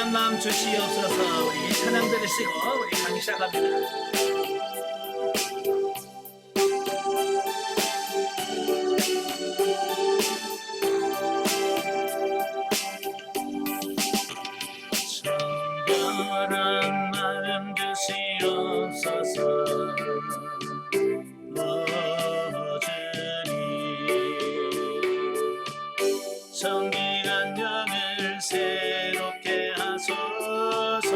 정결한 마음 주시옵소서. 우리 찬양 들으시고 우리 강의 시작합니다. 정결한 마음 주시옵소서. 정결한 영을 새롭게 하소서.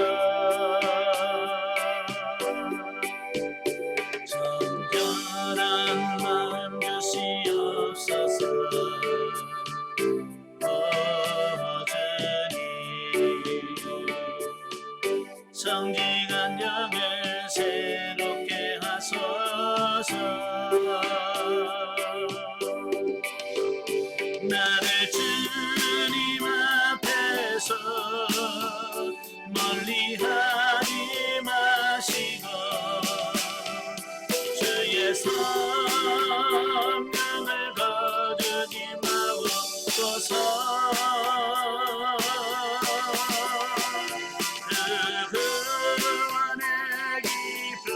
정결한 마음 주시옵소서. 정결한 영을 새롭게 하소서. 나를 주님 앞에서 멀리하지 마시고 주의 성령을 거두지 마옵소서. 그 구원의 기쁨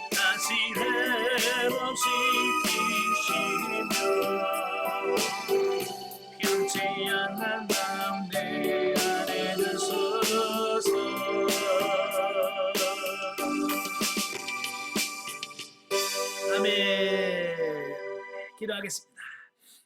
다시 회복시키시며 변치 않는 마음 내 안에 두소서. 아멘. 기도하겠습니다.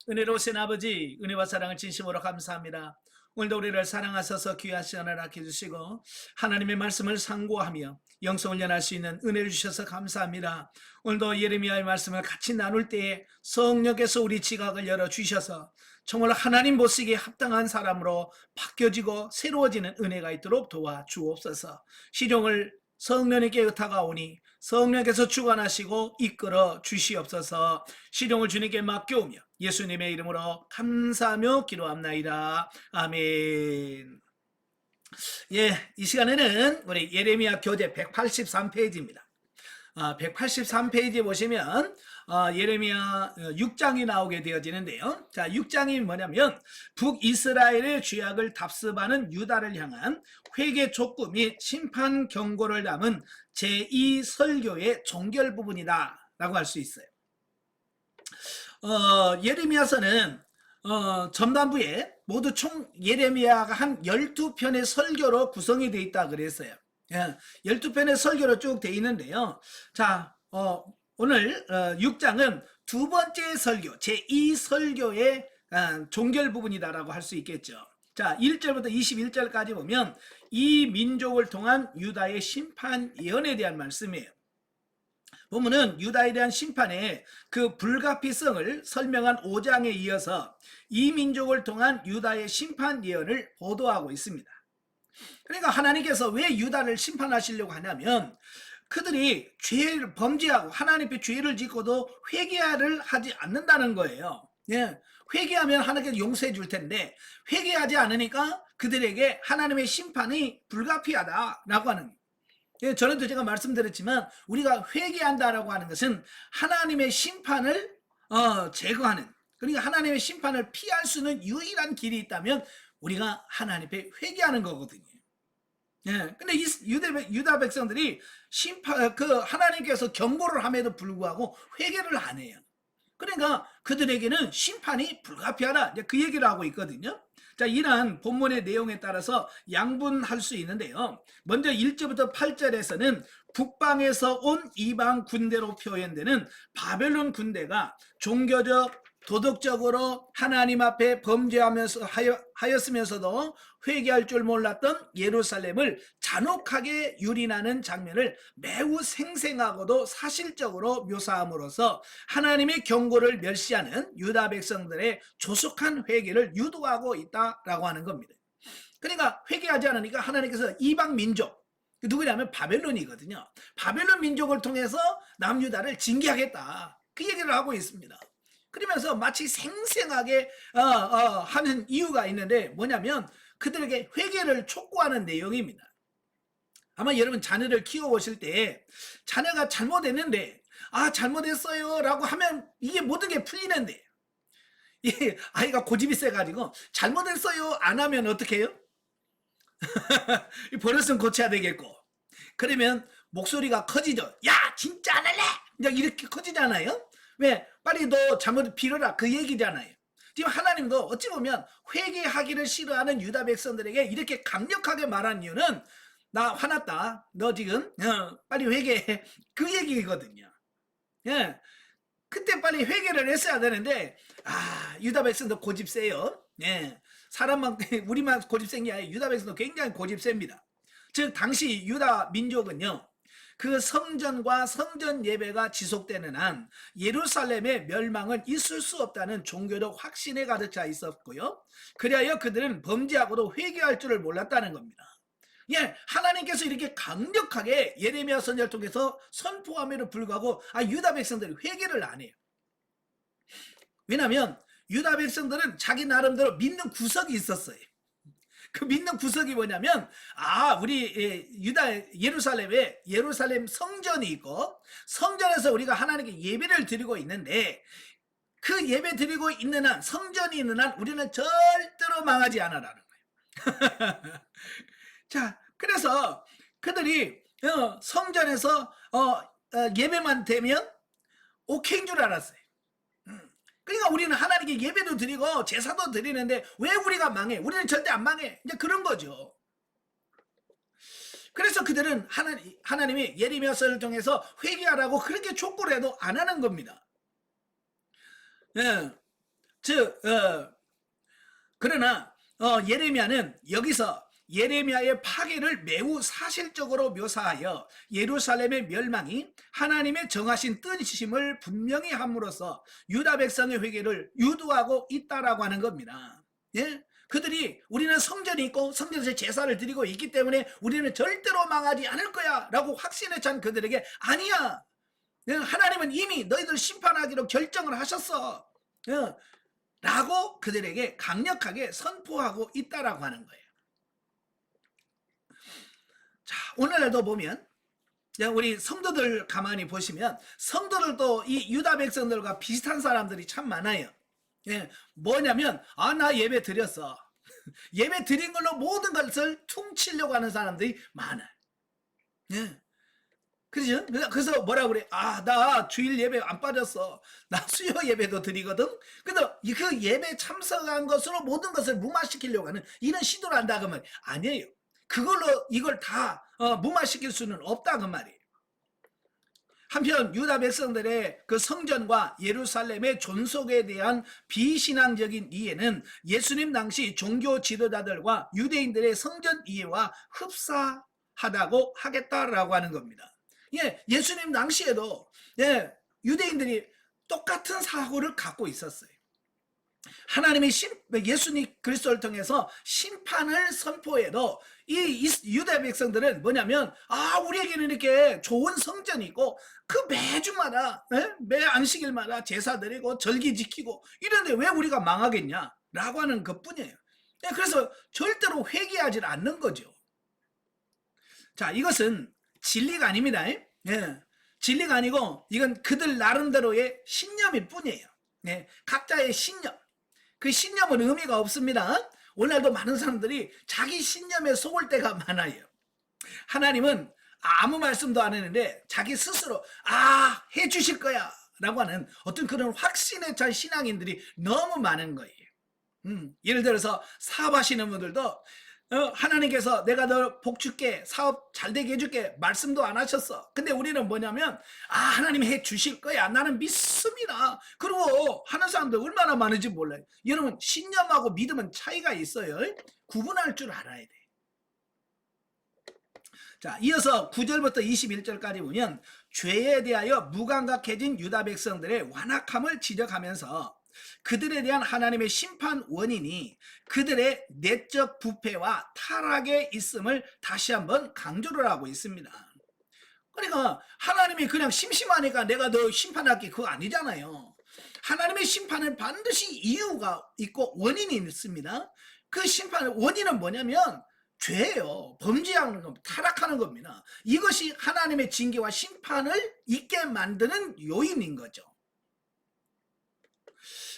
은혜로우신 아버지, 은혜와 사랑을 진심으로 감사합니다. 오늘도 우리를 사랑하셔서 귀한 시간을 아껴주시고 하나님의 말씀을 상고하며 영성을 연할 수 있는 은혜를 주셔서 감사합니다. 오늘도 예레미야의 말씀을 같이 나눌 때에 성령께서 우리 지각을 열어주셔서 정말 하나님 보시기에 합당한 사람으로 바뀌어지고 새로워지는 은혜가 있도록 도와주옵소서. 시종을 성령님께 다가오니 성령께서 주관하시고 이끌어 주시옵소서. 시종을 주님께 맡겨오며 예수님의 이름으로 감사하며 기도합나이다. 아멘. 예, 이 시간에는 우리 예레미야 교재 183페이지입니다. 183페이지에 보시면 예레미야 6장이 나오게 되어지는데요. 자, 6장이 뭐냐면 북이스라엘의 죄악을 답습하는 유다를 향한 회개 촉구 및 심판 경고를 담은 제2설교의 종결 부분이다 라고 할 수 있어요. 예레미야서는 전반부에 모두 총 예레미야가 한 12편의 설교로 구성이 되어 있다 그랬어요. 12편의 설교로 쭉 되어 있는데요. 자, 오늘 6장은 두 번째 설교, 제2설교의 종결 부분이다라고 할 수 있겠죠. 자, 1절부터 21절까지 보면 이 민족을 통한 유다의 심판 예언에 대한 말씀이에요. 보면은 유다에 대한 심판의 그 불가피성을 설명한 5장에 이어서 이 민족을 통한 유다의 심판 예언을 보도하고 있습니다. 그러니까 하나님께서 왜 유다를 심판하시려고 하냐면 그들이 죄를 범죄하고 하나님 앞에 죄를 짓고도 회개를 하지 않는다는 거예요. 예, 회개하면 하나님께서 용서해 줄 텐데 회개하지 않으니까 그들에게 하나님의 심판이 불가피하다라고 하는 거예요. 예, 전에도 제가 말씀드렸지만 우리가 회개한다라고 하는 것은 하나님의 심판을 제거하는, 그러니까 하나님의 심판을 피할 수 있는 유일한 길이 있다면 우리가 하나님 앞에 회개하는 거거든요. 예, 근데 이 유다 백성들이 하나님께서 경고를 함에도 불구하고 회개를 안 해요. 그러니까 그들에게는 심판이 불가피하다, 이제 그 얘기를 하고 있거든요. 자, 이러한 본문의 내용에 따라서 양분할 수 있는데요. 먼저 1절부터 8절에서는 북방에서 온 이방 군대로 표현되는 바벨론 군대가 종교적, 도덕적으로 하나님 앞에 하였으면서도 회개할 줄 몰랐던 예루살렘을 잔혹하게 유린하는 장면을 매우 생생하고도 사실적으로 묘사함으로써 하나님의 경고를 멸시하는 유다 백성들의 조속한 회개를 유도하고 있다라고 하는 겁니다. 그러니까 회개하지 않으니까 하나님께서 이방 민족, 누구냐면 바벨론이거든요. 바벨론 민족을 통해서 남유다를 징계하겠다, 그 얘기를 하고 있습니다. 그러면서 마치 생생하게 하는 이유가 있는데 뭐냐면 그들에게 회개를 촉구하는 내용입니다. 아마 여러분 자녀를 키워보실 때 자녀가 잘못했는데 잘못했어요 라고 하면 이게 모든 게 풀리는데, 아이가 고집이 세가지고 잘못했어요 안 하면 어떻게 해요? 이 버릇은 고쳐야 되겠고. 그러면 목소리가 커지죠. 야, 진짜 안 할래? 이제 이렇게 커지잖아요. 왜? 빨리 너 잠을 빌어라. 그 얘기잖아요. 지금 하나님도 어찌 보면 회개하기를 싫어하는 유다 백성들에게 이렇게 강력하게 말한 이유는 나 화났다. 너 지금 빨리 회개해. 그 얘기거든요. 예. 그때 빨리 회개를 했어야 되는데 유다 백성도 고집 세요. 예. 사람만 우리만 고집 센 게 아니라 유다 백성도 굉장히 고집 셉니다. 즉 당시 유다 민족은요. 그 성전과 성전 예배가 지속되는 한 예루살렘의 멸망은 있을 수 없다는 종교적 확신에 가득 차 있었고요. 그리하여 그들은 범죄하고도 회개할 줄을 몰랐다는 겁니다. 예, 하나님께서 이렇게 강력하게 예레미야 선지자를 통해서 선포함에도 불구하고 유다 백성들이 회개를 안 해요. 왜냐하면 유다 백성들은 자기 나름대로 믿는 구석이 있었어요. 그 믿는 구석이 뭐냐면 우리 유다 예루살렘에 예루살렘 성전이 있고 성전에서 우리가 하나님께 예배를 드리고 있는데 그 예배 드리고 있는 한 성전이 있는 한 우리는 절대로 망하지 않아라는 거예요. 자, 그래서 그들이 성전에서 예배만 되면 오케이인 줄 알았어요. 그러니까 우리는 하나님께 예배도 드리고 제사도 드리는데 왜 우리가 망해? 우리는 절대 안 망해. 이제 그런 거죠. 그래서 그들은 하나님이 예레미야서를 통해서 회개하라고 그렇게 촉구를 해도 안 하는 겁니다. 그러나 예레미야는 여기서 예레미야의 파괴를 매우 사실적으로 묘사하여 예루살렘의 멸망이 하나님의 정하신 뜻임을 분명히 함으로써 유다 백성의 회개를 유도하고 있다라고 하는 겁니다. 예? 그들이 우리는 성전이 있고 성전에서 제사를 드리고 있기 때문에 우리는 절대로 망하지 않을 거야 라고 확신에 찬 그들에게 아니야. 하나님은 이미 너희들 심판하기로 결정을 하셨어. 라고 그들에게 강력하게 선포하고 있다라고 하는 거예요. 자, 오늘날도 보면 우리 성도들 가만히 보시면 성도들도 이 유다 백성들과 비슷한 사람들이 참 많아요. 예, 뭐냐면 나 예배 드렸어. 예배 드린 걸로 모든 것을 퉁치려고 하는 사람들이 많아요. 예. 그죠? 그래서 뭐라 그래? 나 주일 예배 안 빠졌어. 나 수요 예배도 드리거든. 그래서 그 예배 참석한 것으로 모든 것을 무마시키려고 하는 이런 시도를 한다 그 말 아니에요. 그걸로 이걸 다 무마시킬 수는 없다 그 말이에요. 한편 유다 백성들의 그 성전과 예루살렘의 존속에 대한 비신앙적인 이해는 예수님 당시 종교 지도자들과 유대인들의 성전 이해와 흡사하다고 하겠다라고 하는 겁니다. 예수님 당시에도 유대인들이 똑같은 사고를 갖고 있었어요. 하나님이 예수님 그리스도를 통해서 심판을 선포해도 이 유다 백성들은 뭐냐면 우리에게는 이렇게 좋은 성전이 있고 그 매주마다 매 안식일마다 제사 드리고 절기 지키고 이런데 왜 우리가 망하겠냐 라고 하는 것뿐이에요. 그래서 절대로 회개하지 않는 거죠. 자, 이것은 진리가 아닙니다. 진리가 아니고 이건 그들 나름대로의 신념일 뿐이에요. 각자의 신념. 그 신념은 의미가 없습니다. 오늘도 많은 사람들이 자기 신념에 속을 때가 많아요. 하나님은 아무 말씀도 안 했는데 자기 스스로 해주실 거야 라고 하는 어떤 그런 확신에 찬 신앙인들이 너무 많은 거예요. 예를 들어서 사업하시는 분들도 하나님께서 내가 너 복 줄게, 사업 잘 되게 해줄게 말씀도 안 하셨어. 근데 우리는 뭐냐면 하나님이 해주실 거야 나는 믿습니다. 그리고 하는 사람들 얼마나 많은지 몰라요. 여러분 신념하고 믿음은 차이가 있어요. 구분할 줄 알아야 돼. 자, 이어서 9절부터 21절까지 보면 죄에 대하여 무감각해진 유다 백성들의 완악함을 지적하면서 그들에 대한 하나님의 심판 원인이 그들의 내적 부패와 타락에 있음을 다시 한번 강조를 하고 있습니다. 그러니까 하나님이 그냥 심심하니까 내가 너 심판할게 그거 아니잖아요. 하나님의 심판은 반드시 이유가 있고 원인이 있습니다. 그 심판의 원인은 뭐냐면 죄예요. 범죄하는 겁니다. 타락하는 겁니다. 이것이 하나님의 징계와 심판을 있게 만드는 요인인 거죠.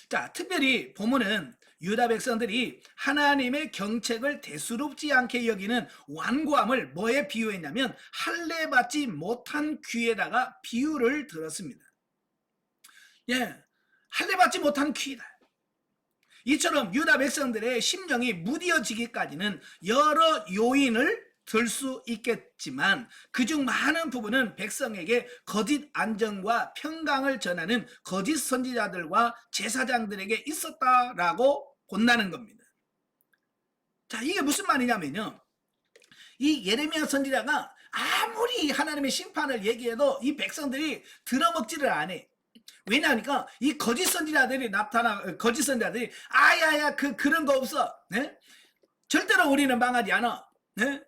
자, 특별히 보면은 유다 백성들이 하나님의 경책을 대수롭지 않게 여기는 완고함을 뭐에 비유했냐면 할례 받지 못한 귀에다가 비유를 들었습니다. 예, 할례 받지 못한 귀다. 이처럼 유다 백성들의 심령이 무뎌지기까지는 여러 요인을 들 수 있겠지만 그중 많은 부분은 백성에게 거짓 안정과 평강을 전하는 거짓 선지자들과 제사장들에게 있었다라고 본다는 겁니다. 자, 이게 무슨 말이냐면요, 이 예레미야 선지자가 아무리 하나님의 심판을 얘기해도 이 백성들이 들어먹지를 않아. 왜냐하니까 이 거짓 선지자들이 거짓 선지자들이 아야야 그런 거 없어. 네? 절대로 우리는 망하지 않아. 네?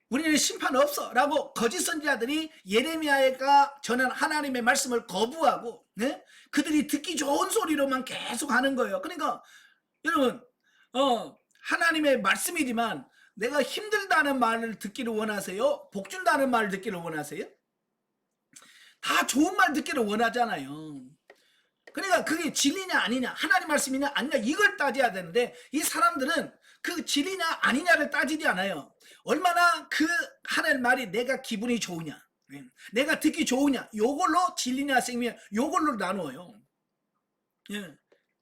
우리는 심판 없어 라고 거짓 선지자들이 예레미야가 전한 하나님의 말씀을 거부하고, 네? 그들이 듣기 좋은 소리로만 계속 하는 거예요. 그러니까 여러분, 하나님의 말씀이지만 내가 힘들다는 말을 듣기를 원하세요? 복 준다는 말을 듣기를 원하세요? 다 좋은 말 듣기를 원하잖아요. 그러니까 그게 진리냐 아니냐, 하나님 말씀이냐 아니냐, 이걸 따져야 되는데 이 사람들은 그 진리냐 아니냐를 따지지 않아요. 얼마나 그 하는 말이 내가 기분이 좋으냐, 내가 듣기 좋으냐, 요걸로 진리냐 생명이냐 요걸로 나누어요. 예.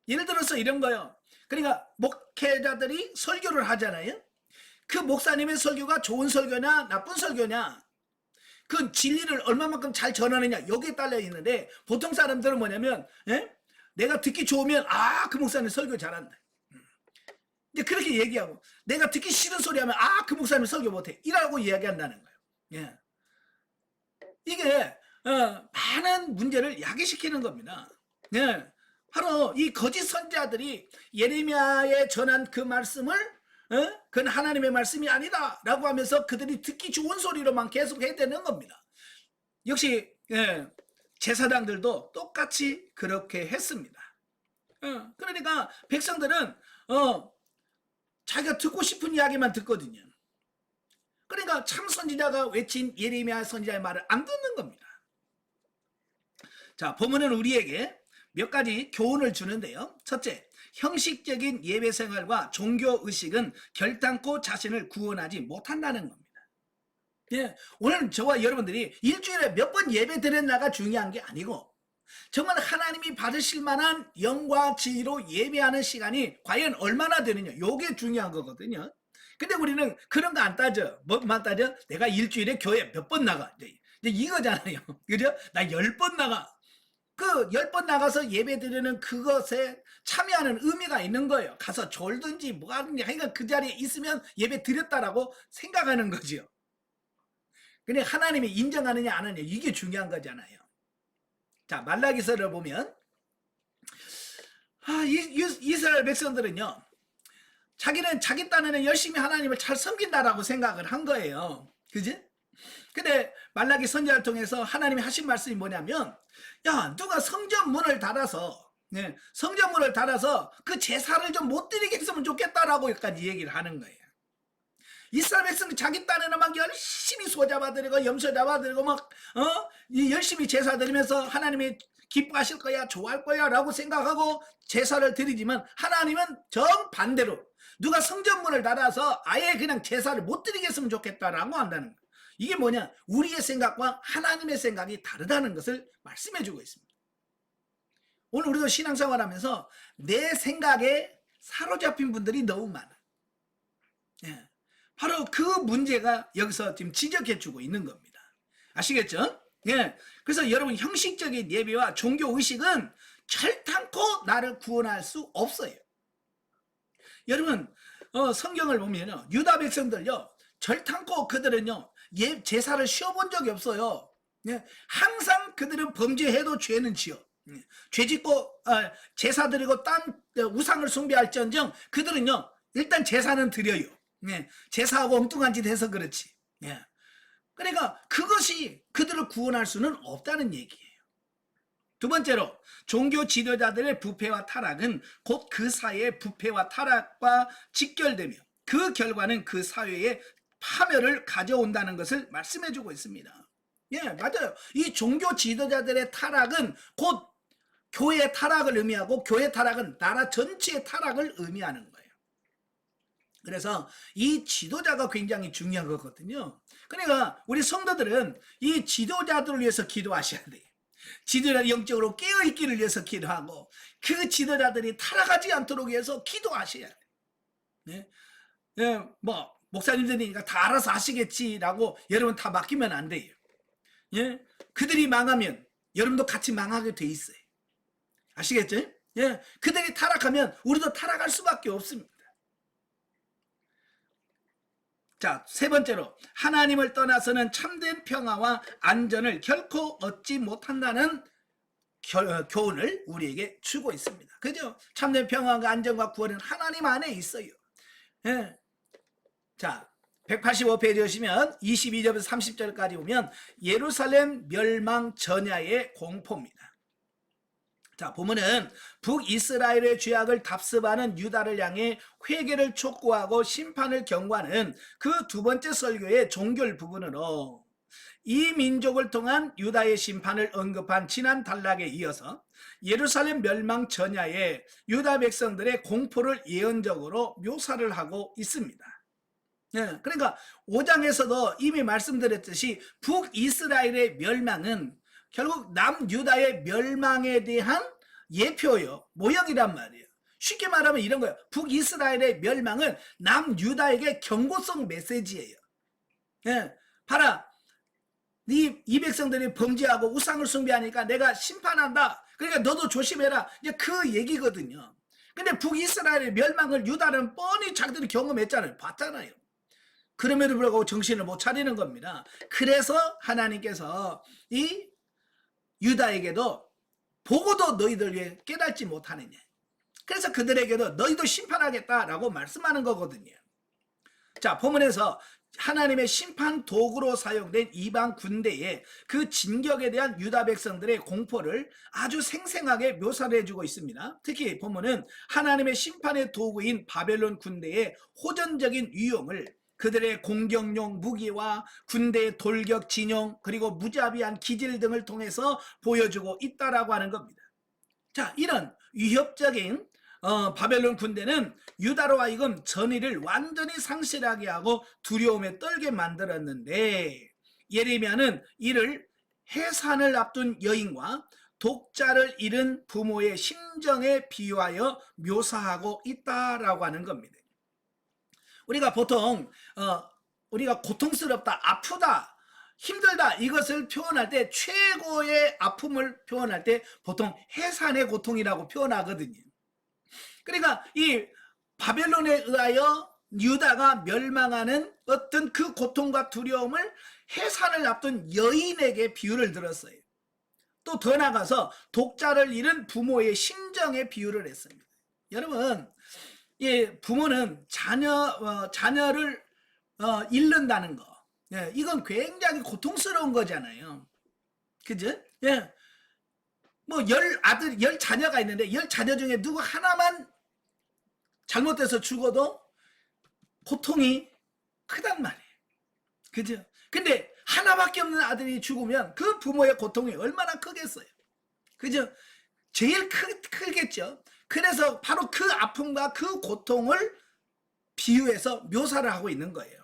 예를 들어서 이런 거요. 그러니까 목회자들이 설교를 하잖아요. 그 목사님의 설교가 좋은 설교냐 나쁜 설교냐, 그 진리를 얼마만큼 잘 전하느냐 여기에 딸려 있는데, 보통 사람들은 뭐냐면, 예? 내가 듣기 좋으면 그 목사님 설교 잘한다. 근데 그렇게 얘기하고, 내가 듣기 싫은 소리 하면 그 목사님 설교 못해 이라고 이야기한다는 거예요. 예. 이게 많은 문제를 야기시키는 겁니다. 예. 바로 이 거짓 선지자들이 예레미야에 전한 그 말씀을 그건 하나님의 말씀이 아니다 라고 하면서 그들이 듣기 좋은 소리로만 계속 해야 되는 겁니다. 역시 제사장들도 똑같이 그렇게 했습니다. 그러니까 백성들은 자기가 듣고 싶은 이야기만 듣거든요. 그러니까 참 선지자가 외친 예레미야 선지자의 말을 안 듣는 겁니다. 자, 본문은 우리에게 몇 가지 교훈을 주는데요. 첫째, 형식적인 예배 생활과 종교 의식은 결단코 자신을 구원하지 못한다는 겁니다. 예, 오늘 저와 여러분들이 일주일에 몇 번 예배 드렸나가 중요한 게 아니고, 정말 하나님이 받으실 만한 영과 지혜로 예배하는 시간이 과연 얼마나 되느냐, 요게 중요한 거거든요. 근데 우리는 그런 거 안 따져. 뭐만 따져? 내가 일주일에 교회 몇 번 나가, 이제 이거잖아요. 그죠? 나 10번 나가. 그 10번 나가서 예배 드리는 그것에 참여하는 의미가 있는 거예요. 가서 졸든지 뭐 하든지 하여간 그 자리에 있으면 예배 드렸다라고 생각하는 거죠. 근데 하나님이 인정하느냐 안 하느냐 이게 중요한 거잖아요. 자, 말라기서를 보면 이스라엘 백성들은요, 자기는 자기 딴에는 열심히 하나님을 잘 섬긴다라고 생각을 한 거예요. 그지? 근데 말라기 선지자를 통해서 하나님이 하신 말씀이 뭐냐면, 야, 누가 성전문을 닫아서 그 제사를 좀 못 드리게 했으면 좋겠다라고 여기까지 얘기를 하는 거예요. 이스라엘 백성은 자기 딴에는 막 열심히 소 잡아드리고 염소 잡아드리고 막 열심히 제사 드리면서 하나님이 기뻐하실 거야, 좋아할 거야 라고 생각하고 제사를 드리지만, 하나님은 정반대로 누가 성전문을 닫아서 아예 그냥 제사를 못 드리게 했으면 좋겠다라고 한다는 거예요. 이게 뭐냐, 우리의 생각과 하나님의 생각이 다르다는 것을 말씀해주고 있습니다. 오늘 우리도 신앙생활하면서 내 생각에 사로잡힌 분들이 너무 많아. 예. 바로 그 문제가 여기서 지금 지적해주고 있는 겁니다. 아시겠죠? 예. 그래서 여러분, 형식적인 예배와 종교 의식은 결단코 나를 구원할 수 없어요. 여러분, 성경을 보면요, 유다 백성들요, 결단코 그들은요 제사를 쉬어본 적이 없어요. 예. 항상 그들은 범죄해도 죄는 지어. 죄 짓고 제사 드리고 딴 우상을 숭배할지언정 그들은요 일단 제사는 드려요. 예. 제사하고 엉뚱한 짓 해서 그렇지. 예. 그러니까 그것이 그들을 구원할 수는 없다는 얘기예요. 두 번째로, 종교 지도자들의 부패와 타락은 곧 그 사회의 부패와 타락과 직결되며 그 결과는 그 사회에 파멸을 가져온다는 것을 말씀해주고 있습니다. 예, 맞아요. 이 종교 지도자들의 타락은 곧 교회 타락을 의미하고 교회 타락은 나라 전체의 타락을 의미하는 거예요. 그래서 이 지도자가 굉장히 중요한 거거든요. 그러니까 우리 성도들은 이 지도자들을 위해서 기도하셔야 돼요. 지도자 영적으로 깨어있기를 위해서 기도하고 그 지도자들이 타락하지 않도록 위해서 기도하셔야 돼요. 네? 네, 뭐 목사님들이니까 다 알아서 하시겠지라고 여러분 다 맡기면 안 돼요. 예? 그들이 망하면 여러분도 같이 망하게 돼 있어요. 아시겠죠? 예? 그들이 타락하면 우리도 타락할 수밖에 없습니다. 자, 세 번째로 하나님을 떠나서는 참된 평화와 안전을 결코 얻지 못한다는 교훈을 우리에게 주고 있습니다. 그죠? 참된 평화와 안전과 구원은 하나님 안에 있어요. 예. 자, 185페이지 오시면 22절에서 30절까지 보면 예루살렘 멸망 전야의 공포입니다. 자, 보면은 북이스라엘의 죄악을 답습하는 유다를 향해 회개를 촉구하고 심판을 경고하는 그 두 번째 설교의 종결 부분으로 이 민족을 통한 유다의 심판을 언급한 지난 단락에 이어서 예루살렘 멸망 전야에 유다 백성들의 공포를 예언적으로 묘사를 하고 있습니다. 예, 그러니까 5장에서도 이미 말씀드렸듯이 북이스라엘의 멸망은 결국 남유다의 멸망에 대한 예표요, 모형이란 말이에요. 쉽게 말하면 이런 거예요. 북이스라엘의 멸망은 남유다에게 경고성 메시지예요. 예, 봐라, 이 백성들이 범죄하고 우상을 숭배하니까 내가 심판한다. 그러니까 너도 조심해라. 이제 그 얘기거든요. 근데 북이스라엘의 멸망을 유다는 뻔히 자기들이 경험했잖아요. 봤잖아요. 그럼에도 불구하고 정신을 못 차리는 겁니다. 그래서 하나님께서 이 유다에게도 보고도 너희들 위해 깨닫지 못하느냐. 그래서 그들에게도 너희도 심판하겠다라고 말씀하는 거거든요. 자, 본문에서 하나님의 심판 도구로 사용된 이방 군대의 그 진격에 대한 유다 백성들의 공포를 아주 생생하게 묘사를 해주고 있습니다. 특히 본문은 하나님의 심판의 도구인 바벨론 군대의 호전적인 위용을 그들의 공격용 무기와 군대의 돌격 진용 그리고 무자비한 기질 등을 통해서 보여주고 있다라고 하는 겁니다. 자, 이런 위협적인 바벨론 군대는 유다로 하여금 전의를 완전히 상실하게 하고 두려움에 떨게 만들었는데 예레미야는 이를 해산을 앞둔 여인과 독자를 잃은 부모의 심정에 비유하여 묘사하고 있다라고 하는 겁니다. 우리가 보통 우리가 고통스럽다, 아프다, 힘들다 이것을 표현할 때 최고의 아픔을 표현할 때 보통 해산의 고통이라고 표현하거든요. 그러니까 이 바벨론에 의하여 유다가 멸망하는 어떤 그 고통과 두려움을 해산을 앞둔 여인에게 비유를 들었어요. 또 더 나가서 독자를 잃은 부모의 심정에 비유를 했습니다. 여러분, 예, 부모는 자녀를 잃는다는 거, 예, 이건 굉장히 고통스러운 거잖아요. 그죠? 예, 뭐 10자녀가 있는데 10자녀 중에 누구 하나만 잘못돼서 죽어도 고통이 크단 말이에요. 그죠? 근데 하나밖에 없는 아들이 죽으면 그 부모의 고통이 얼마나 크겠어요. 그죠? 제일 크겠죠. 그래서 바로 그 아픔과 그 고통을 비유해서 묘사를 하고 있는 거예요.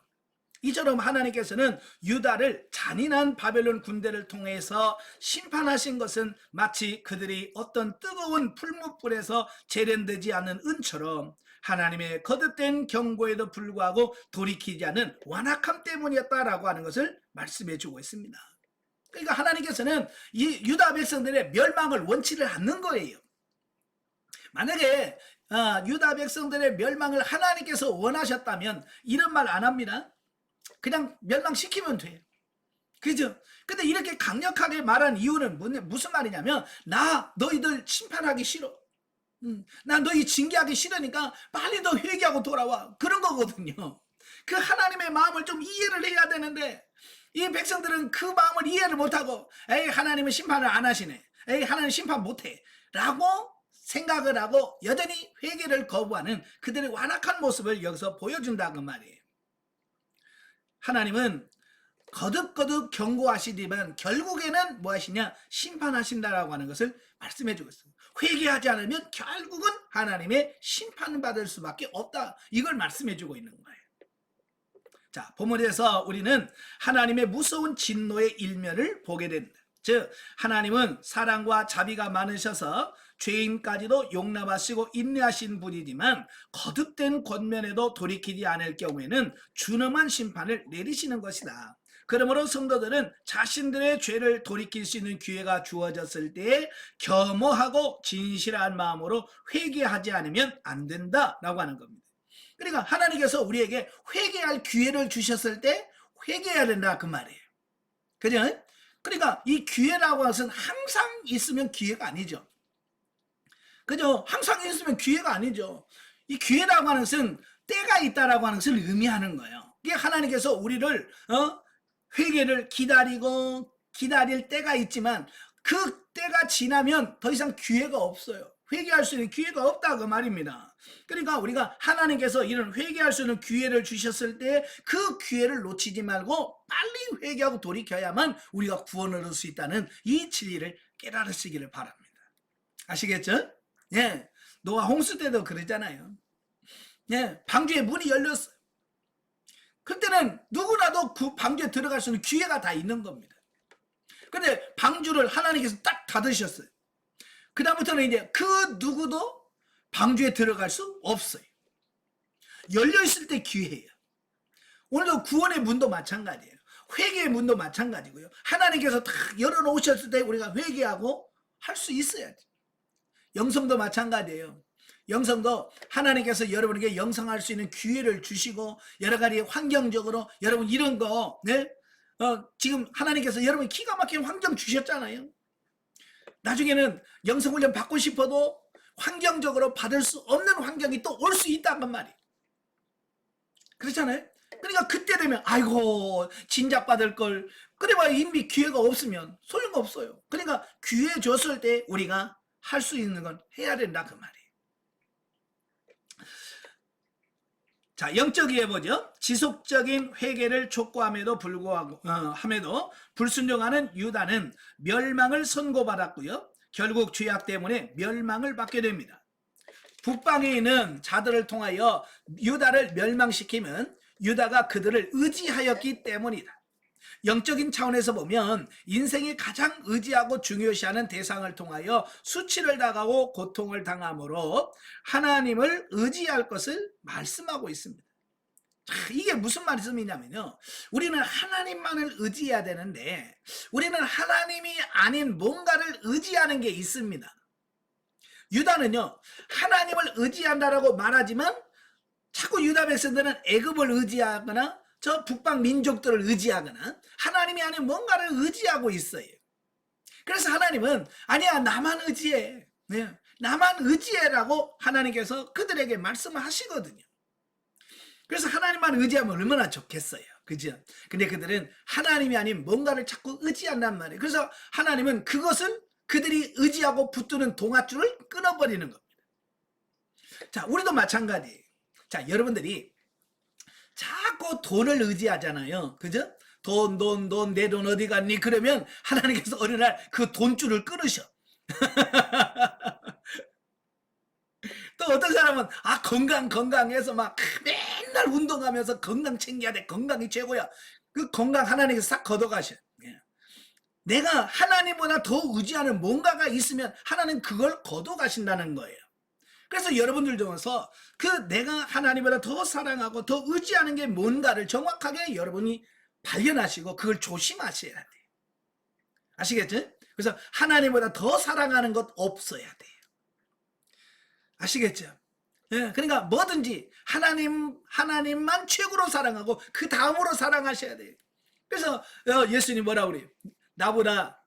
이처럼 하나님께서는 유다를 잔인한 바벨론 군대를 통해서 심판하신 것은 마치 그들이 어떤 뜨거운 풀무불에서 재련되지 않는 은처럼 하나님의 거듭된 경고에도 불구하고 돌이키지 않은 완악함 때문이었다라고 하는 것을 말씀해 주고 있습니다. 그러니까 하나님께서는 이 유다 백성들의 멸망을 원치를 않는 거예요. 만약에 유다 백성들의 멸망을 하나님께서 원하셨다면 이런 말 안 합니다. 그냥 멸망시키면 돼요. 그죠? 근데 이렇게 강력하게 말한 이유는 무슨 말이냐면 나 너희들 심판하기 싫어. 나 너희 징계하기 싫으니까 빨리 너 회개하고 돌아와. 그런 거거든요. 그 하나님의 마음을 좀 이해를 해야 되는데 이 백성들은 그 마음을 이해를 못하고 에이 하나님은 심판을 안 하시네. 에이 하나님 심판 못해. 라고 생각을 하고 여전히 회개를 거부하는 그들의 완악한 모습을 여기서 보여준다는 말이에요. 하나님은 거듭거듭 경고하시지만 결국에는 뭐 하시냐? 심판하신다라고 하는 것을 말씀해 주고 있습니다. 회개하지 않으면 결국은 하나님의 심판을 받을 수밖에 없다. 이걸 말씀해 주고 있는 거예요. 자, 본문에서 우리는 하나님의 무서운 진노의 일면을 보게 된다. 즉 하나님은 사랑과 자비가 많으셔서 죄인까지도 용납하시고 인내하신 분이지만 거듭된 권면에도 돌이키지 않을 경우에는 준엄한 심판을 내리시는 것이다. 그러므로 성도들은 자신들의 죄를 돌이킬 수 있는 기회가 주어졌을 때에 겸허하고 진실한 마음으로 회개하지 않으면 안 된다라고 하는 겁니다. 그러니까 하나님께서 우리에게 회개할 기회를 주셨을 때 회개해야 된다 그 말이에요. 그죠? 그러니까 이 기회라고 하는 것은 항상 있으면 기회가 아니죠. 그죠? 항상 있으면 기회가 아니죠. 이 기회라고 하는 것은 때가 있다라고 하는 것을 의미하는 거예요. 이게 하나님께서 우리를 회개를 기다릴 때가 있지만 그 때가 지나면 더 이상 기회가 없어요. 회개할 수 있는 기회가 없다 그 말입니다. 그러니까 우리가 하나님께서 이런 회개할 수 있는 기회를 주셨을 때 그 기회를 놓치지 말고 빨리 회개하고 돌이켜야만 우리가 구원을 얻을 수 있다는 이 진리를 깨달으시기를 바랍니다. 아시겠죠? 예, 노아 홍수 때도 그러잖아요. 예, 방주의 문이 열렸어요. 그때는 누구라도 그 방주에 들어갈 수 있는 기회가 다 있는 겁니다. 근데 방주를 하나님께서 딱 닫으셨어요. 그 다음부터는 이제 그 누구도 방주에 들어갈 수 없어요. 열려있을 때 기회예요. 오늘도 구원의 문도 마찬가지예요. 회개의 문도 마찬가지고요. 하나님께서 딱 열어놓으셨을 때 우리가 회개하고 할 수 있어야지. 영성도 마찬가지예요. 영성도 하나님께서 여러분에게 영성할 수 있는 기회를 주시고 여러 가지 환경적으로 여러분 이런 거 네? 지금 하나님께서 여러분 기가 막힌 환경 주셨잖아요. 나중에는 영성훈련 받고 싶어도 환경적으로 받을 수 없는 환경이 또 올 수 있다는 말이에요. 그렇잖아요. 그러니까 그때 되면 아이고 진작 받을 걸 그래봐야 이미 기회가 없으면 소용가 없어요. 그러니까 기회 줬을 때 우리가 할 수 있는 건 해야 된다 그 말이에요. 자, 영적이에 보죠. 지속적인 회개를 촉구함에도 불구하고 함에도 불순종하는 유다는 멸망을 선고받았고요. 결국 죄악 때문에 멸망을 받게 됩니다. 북방에 있는 자들을 통하여 유다를 멸망시키면 유다가 그들을 의지하였기 때문이다. 영적인 차원에서 보면 인생이 가장 의지하고 중요시하는 대상을 통하여 수치를 당하고 고통을 당함으로 하나님을 의지할 것을 말씀하고 있습니다. 이게 무슨 말씀이냐면요. 우리는 하나님만을 의지해야 되는데 우리는 하나님이 아닌 뭔가를 의지하는 게 있습니다. 유다는요. 하나님을 의지한다라고 말하지만 자꾸 유다 백성들은 애굽을 의지하거나 저 북방 민족들을 의지하거나 하나님이 아닌 뭔가를 의지하고 있어요. 그래서 하나님은 아니야 나만 의지해. 네, 나만 의지해라고 하나님께서 그들에게 말씀을 하시거든요. 그래서 하나님만 의지하면 얼마나 좋겠어요. 그죠? 근데 그들은 하나님이 아닌 뭔가를 자꾸 의지한단 말이에요. 그래서 하나님은 그것을 그들이 의지하고 붙드는 동아줄을 끊어버리는 겁니다. 자, 우리도 마찬가지예요. 자, 여러분들이 자꾸 돈을 의지하잖아요. 그죠? 돈, 내 돈 어디 갔니? 그러면 하나님께서 어느 날 그 돈줄을 끊으셔. 또 어떤 사람은 건강해서 막 맨날 운동하면서 건강 챙겨야 돼. 건강이 최고야. 그 건강 하나님께서 싹 걷어가셔. 내가 하나님보다 더 의지하는 뭔가가 있으면 하나님 그걸 걷어가신다는 거예요. 그래서 여러분들 중에서 그 내가 하나님보다 더 사랑하고 더 의지하는 게 뭔가를 정확하게 여러분이 발견하시고 그걸 조심하셔야 돼요. 아시겠죠? 그래서 하나님보다 더 사랑하는 것 없어야 돼요. 아시겠죠? 예, 그러니까 뭐든지 하나님만 최고로 사랑하고 그 다음으로 사랑하셔야 돼요. 그래서 예수님 뭐라고 그래요? 나보다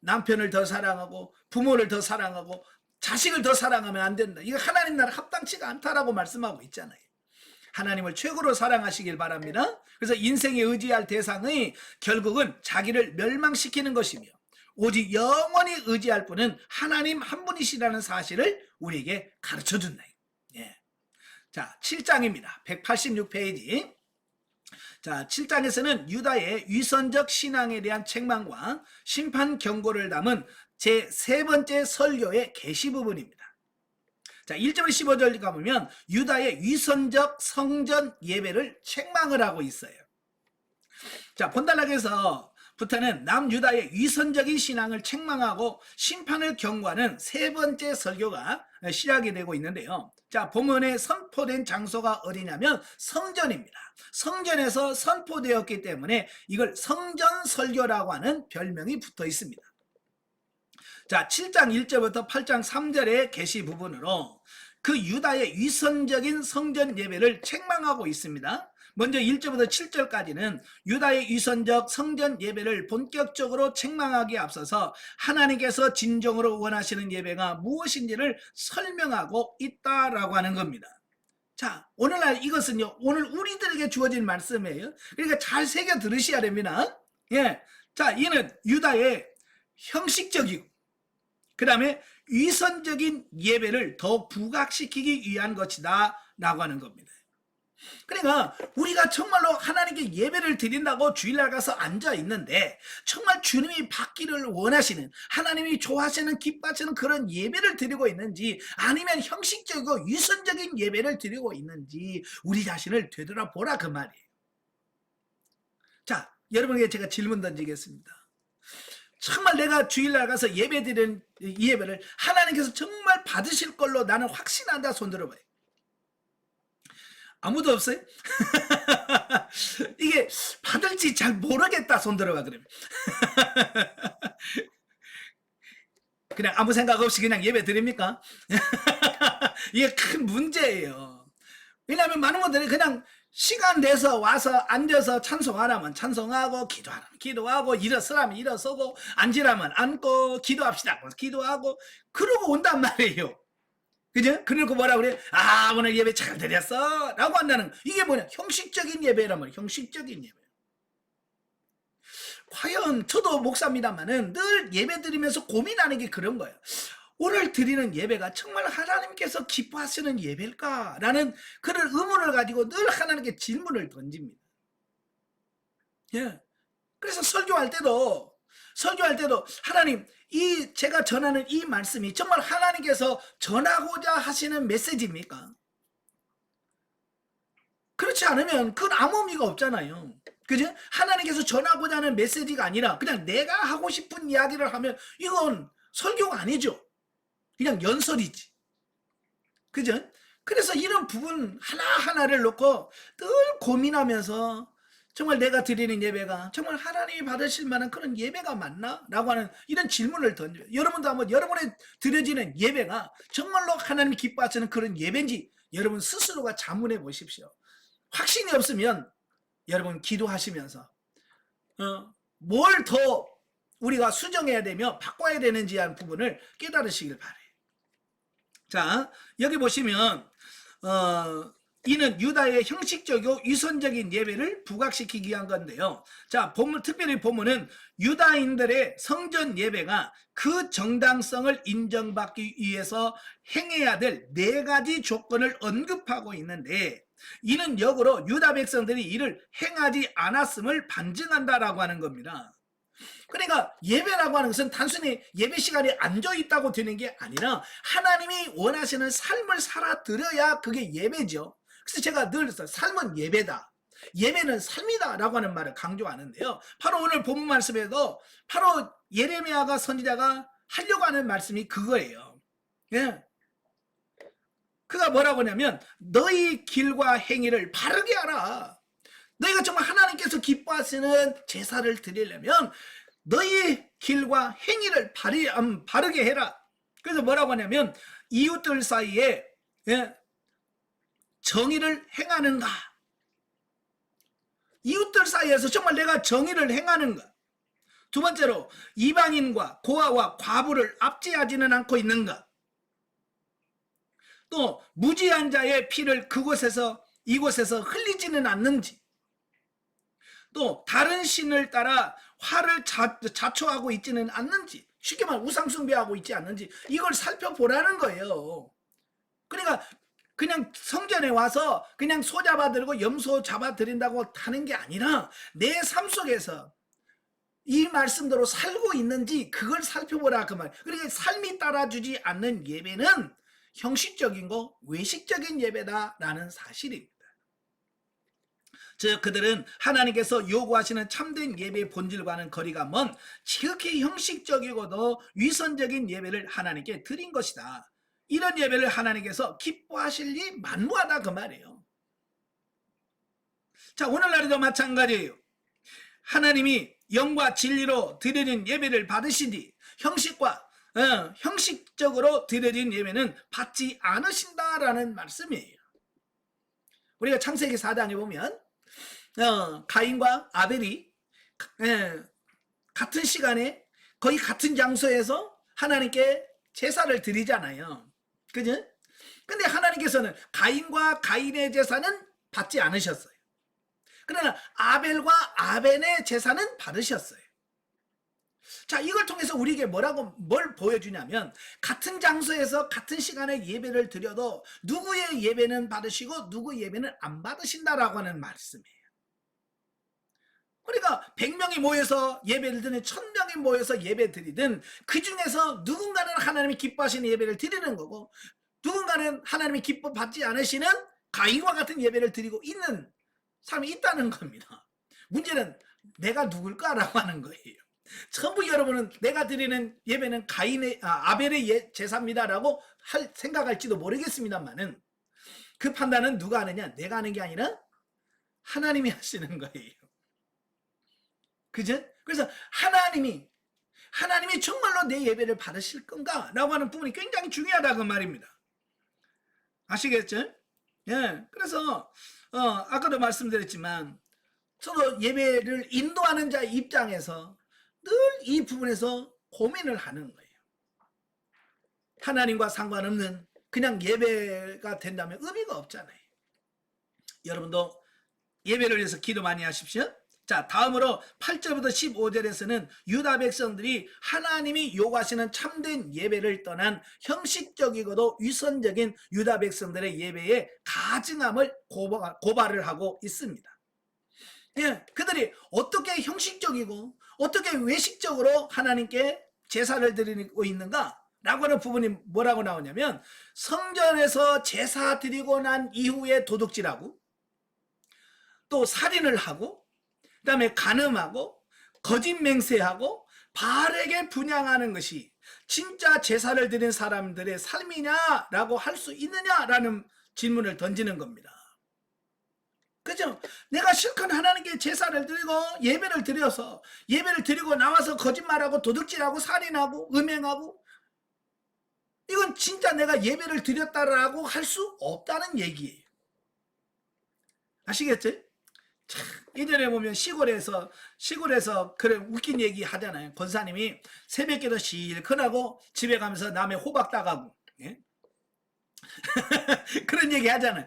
남편을 더 사랑하고 부모를 더 사랑하고 자식을 더 사랑하면 안 된다. 이거 하나님 나라 합당치가 않다라고 말씀하고 있잖아요. 하나님을 최고로 사랑하시길 바랍니다. 그래서 인생에 의지할 대상이 결국은 자기를 멸망시키는 것이며 오직 영원히 의지할 분은 하나님 한 분이시라는 사실을 우리에게 가르쳐준다. 예. 자, 7장입니다. 186페이지. 자, 7장에서는 유다의 위선적 신앙에 대한 책망과 심판 경고를 담은 제 세 번째 설교의 계시 부분입니다. 자, 1절부터 15절 가보면 유다의 위선적 성전 예배를 책망을 하고 있어요. 자, 본달락에서부터는 남유다의 위선적인 신앙을 책망하고 심판을 경고하는 세 번째 설교가 시작이 되고 있는데요. 자, 본문에 선포된 장소가 어디냐면 성전입니다. 성전에서 선포되었기 때문에 이걸 성전 설교라고 하는 별명이 붙어 있습니다. 자, 7장 1절부터 8장 3절의 계시 부분으로 그 유다의 위선적인 성전 예배를 책망하고 있습니다. 먼저 1절부터 7절까지는 유다의 위선적 성전 예배를 본격적으로 책망하기에 앞서서 하나님께서 진정으로 원하시는 예배가 무엇인지를 설명하고 있다라고 하는 겁니다. 자, 오늘날 이것은요, 오늘 우리들에게 주어진 말씀이에요. 그러니까 잘 새겨 들으셔야 됩니다. 예. 자, 이는 유다의 형식적이고 그 다음에 위선적인 예배를 더 부각시키기 위한 것이다 라고 하는 겁니다. 그러니까 우리가 정말로 하나님께 예배를 드린다고 주일날 가서 앉아 있는데 정말 주님이 받기를 원하시는, 하나님이 좋아하시는, 기뻐하시는 그런 예배를 드리고 있는지, 아니면 형식적이고 위선적인 예배를 드리고 있는지 우리 자신을 되돌아보라, 그 말이에요. 자, 여러분에게 제가 질문 던지겠습니다. 정말 내가 주일날 가서 예배 드리는 이 예배를 하나님께서 정말 받으실 걸로 나는 확신한다, 손 들어봐요. 아무도 없어요? 이게 받을지 잘 모르겠다, 손 들어봐. 그러면 그냥 아무 생각 없이 그냥 예배 드립니까? 이게 큰 문제예요. 왜냐하면 많은 분들이 그냥 시간 내서 와서 앉아서 찬송하라면 찬송하고, 기도하라면 기도하고, 일어서라면 일어서고, 앉으라면 앉고, 기도합시다 기도하고, 그러고 온단 말이에요. 그죠? 그러고 뭐라 그래? 아, 오늘 예배 잘 드렸어 라고 한다는, 이게 뭐냐? 형식적인 예배란 말이에요. 형식적인 예배. 과연 저도 목사입니다만은 늘 예배 드리면서 고민하는 게 그런 거예요. 오늘 드리는 예배가 정말 하나님께서 기뻐하시는 예배일까? 라는 그런 의문을 가지고 늘 하나님께 질문을 던집니다. 예. 그래서 설교할 때도 하나님, 이 제가 전하는 이 말씀이 정말 하나님께서 전하고자 하시는 메시지입니까? 그렇지 않으면 그건 아무 의미가 없잖아요. 그죠? 하나님께서 전하고자 하는 메시지가 아니라 그냥 내가 하고 싶은 이야기를 하면 이건 설교가 아니죠. 그냥 연설이지. 그죠? 그래서 이런 부분 하나하나를 놓고 늘 고민하면서 정말 내가 드리는 예배가 정말 하나님이 받으실 만한 그런 예배가 맞나? 라고 하는 이런 질문을 던져요. 여러분도 한번 여러분의 드려지는 예배가 정말로 하나님이 기뻐하시는 그런 예배인지 여러분 스스로가 자문해 보십시오. 확신이 없으면 여러분 기도하시면서 뭘 더 우리가 수정해야 되며 바꿔야 되는지 하는 부분을 깨달으시길 바래요. 자, 여기 보시면 이는 유다의 형식적이고 위선적인 예배를 부각시키기 위한 건데요. 자, 특별히 본문은 유다인들의 성전 예배가 그 정당성을 인정받기 위해서 행해야 될 4가지 조건을 언급하고 있는데, 이는 역으로 유다 백성들이 이를 행하지 않았음을 반증한다라고 하는 겁니다. 그러니까 예배라고 하는 것은 단순히 예배 시간에 앉아있다고 되는 게 아니라 하나님이 원하시는 삶을 살아드려야 그게 예배죠. 그래서 제가 늘 삶은 예배다, 예배는 삶이다 라고 하는 말을 강조하는데요. 바로 오늘 본문 말씀에도 바로 예레미야가 선지자가 하려고 하는 말씀이 그거예요. 예. 그가 뭐라고 하냐면 너희 길과 행위를 바르게 하라. 너희가 정말 하나님께서 기뻐하시는 제사를 드리려면 너희 길과 행위를 바르게 해라. 그래서 뭐라고 하냐면 이웃들 사이에 정의를 행하는가, 이웃들 사이에서 정말 내가 정의를 행하는가. 두 번째로 이방인과 고아와 과부를 압제하지는 않고 있는가. 또 무지한 자의 피를 이곳에서 흘리지는 않는지, 또 다른 신을 따라 화를 자초하고 있지는 않는지, 쉽게 말하면 우상숭배하고 있지 않는지, 이걸 살펴보라는 거예요. 그러니까 그냥 성전에 와서 그냥 소 잡아들고 염소 잡아들인다고 하는 게 아니라 내 삶 속에서 이 말씀대로 살고 있는지 그걸 살펴보라 그 말. 그러니까 삶이 따라주지 않는 예배는 형식적인 거 외식적인 예배다라는 사실입니다. 즉 그들은 하나님께서 요구하시는 참된 예배의 본질과는 거리가 먼 지극히 형식적이고도 위선적인 예배를 하나님께 드린 것이다. 이런 예배를 하나님께서 기뻐하실리 만무하다 그 말이에요. 자, 오늘날에도 마찬가지예요. 하나님이 영과 진리로 드려진 예배를 받으시니 형식적으로 드려진 예배는 받지 않으신다라는 말씀이에요. 우리가 창세기 4장에 보면 가인과 아벨이 같은 시간에 거의 같은 장소에서 하나님께 제사를 드리잖아요. 그죠? 근데 하나님께서는 가인과 가인의 제사는 받지 않으셨어요. 그러나 아벨과 아벨의 제사는 받으셨어요. 자, 이걸 통해서 우리에게 뭘 보여주냐면 같은 장소에서 같은 시간에 예배를 드려도 누구의 예배는 받으시고 누구의 예배는 안 받으신다라고 하는 말씀이에요. 그러니까 100명이 모여서 예배를 드리든 1000명이 모여서 예배 드리든 그 중에서 누군가는 하나님이 기뻐하시는 예배를 드리는 거고 누군가는 하나님이 기뻐받지 않으시는 가인과 같은 예배를 드리고 있는 사람이 있다는 겁니다. 문제는 내가 누굴까라고 하는 거예요. 전부 여러분은 내가 드리는 예배는 아벨의 제사입니다라고 생각할지도 모르겠습니다만은 그 판단은 누가 하느냐? 내가 하는 게 아니라 하나님이 하시는 거예요. 그죠? 그래서 하나님이 정말로 내 예배를 받으실 건가? 라고 하는 부분이 굉장히 중요하다 그 말입니다. 아시겠죠? 예. 그래서 아까도 말씀드렸지만 저도 예배를 인도하는 자의 입장에서 늘 이 부분에서 고민을 하는 거예요. 하나님과 상관없는 그냥 예배가 된다면 의미가 없잖아요. 여러분도 예배를 위해서 기도 많이 하십시오. 자, 다음으로 8절부터 15절에서는 유다 백성들이 하나님이 요구하시는 참된 예배를 떠난 형식적이고도 위선적인 유다 백성들의 예배에 가증함을 고발을 하고 있습니다. 예, 그들이 어떻게 형식적이고 어떻게 외식적으로 하나님께 제사를 드리고 있는가? 라고 하는 부분이 뭐라고 나오냐면 성전에서 제사 드리고 난 이후에 도둑질하고 또 살인을 하고 그 다음에 간음하고 거짓 맹세하고 바알에게 분향하는 것이 진짜 제사를 드린 사람들의 삶이냐라고 할 수 있느냐라는 질문을 던지는 겁니다. 그죠? 내가 실컷 하나님께 제사를 드리고 예배를 드려서 예배를 드리고 나와서 거짓말하고 도둑질하고 살인하고 음행하고 이건 진짜 내가 예배를 드렸다라고 할 수 없다는 얘기예요. 아시겠죠? 예전에 보면 시골에서 그래 웃긴 얘기 하잖아요. 권사님이 새벽기도 실컷 하고 집에 가면서 남의 호박 따가고 예? 그런 얘기 하잖아요.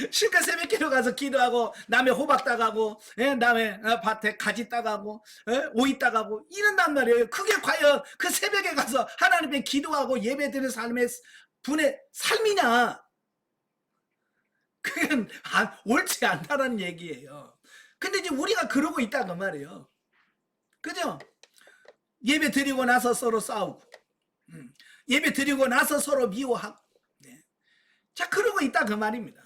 실컷 새벽기도 가서 기도하고 남의 호박 따가고 예? 남의 밭에 가지 따가고 예? 오이 따가고 이런단 말이에요. 그게 과연 그 새벽에 가서 하나님께 기도하고 예배드리는 삶의 분의 삶이냐? 그건 옳지 않다는 얘기예요. 근데 이제 우리가 그러고 있다 그 말이에요. 그죠? 예배 드리고 나서 서로 싸우고 예배 드리고 나서 서로 미워하고 네. 자, 그러고 있다 그 말입니다.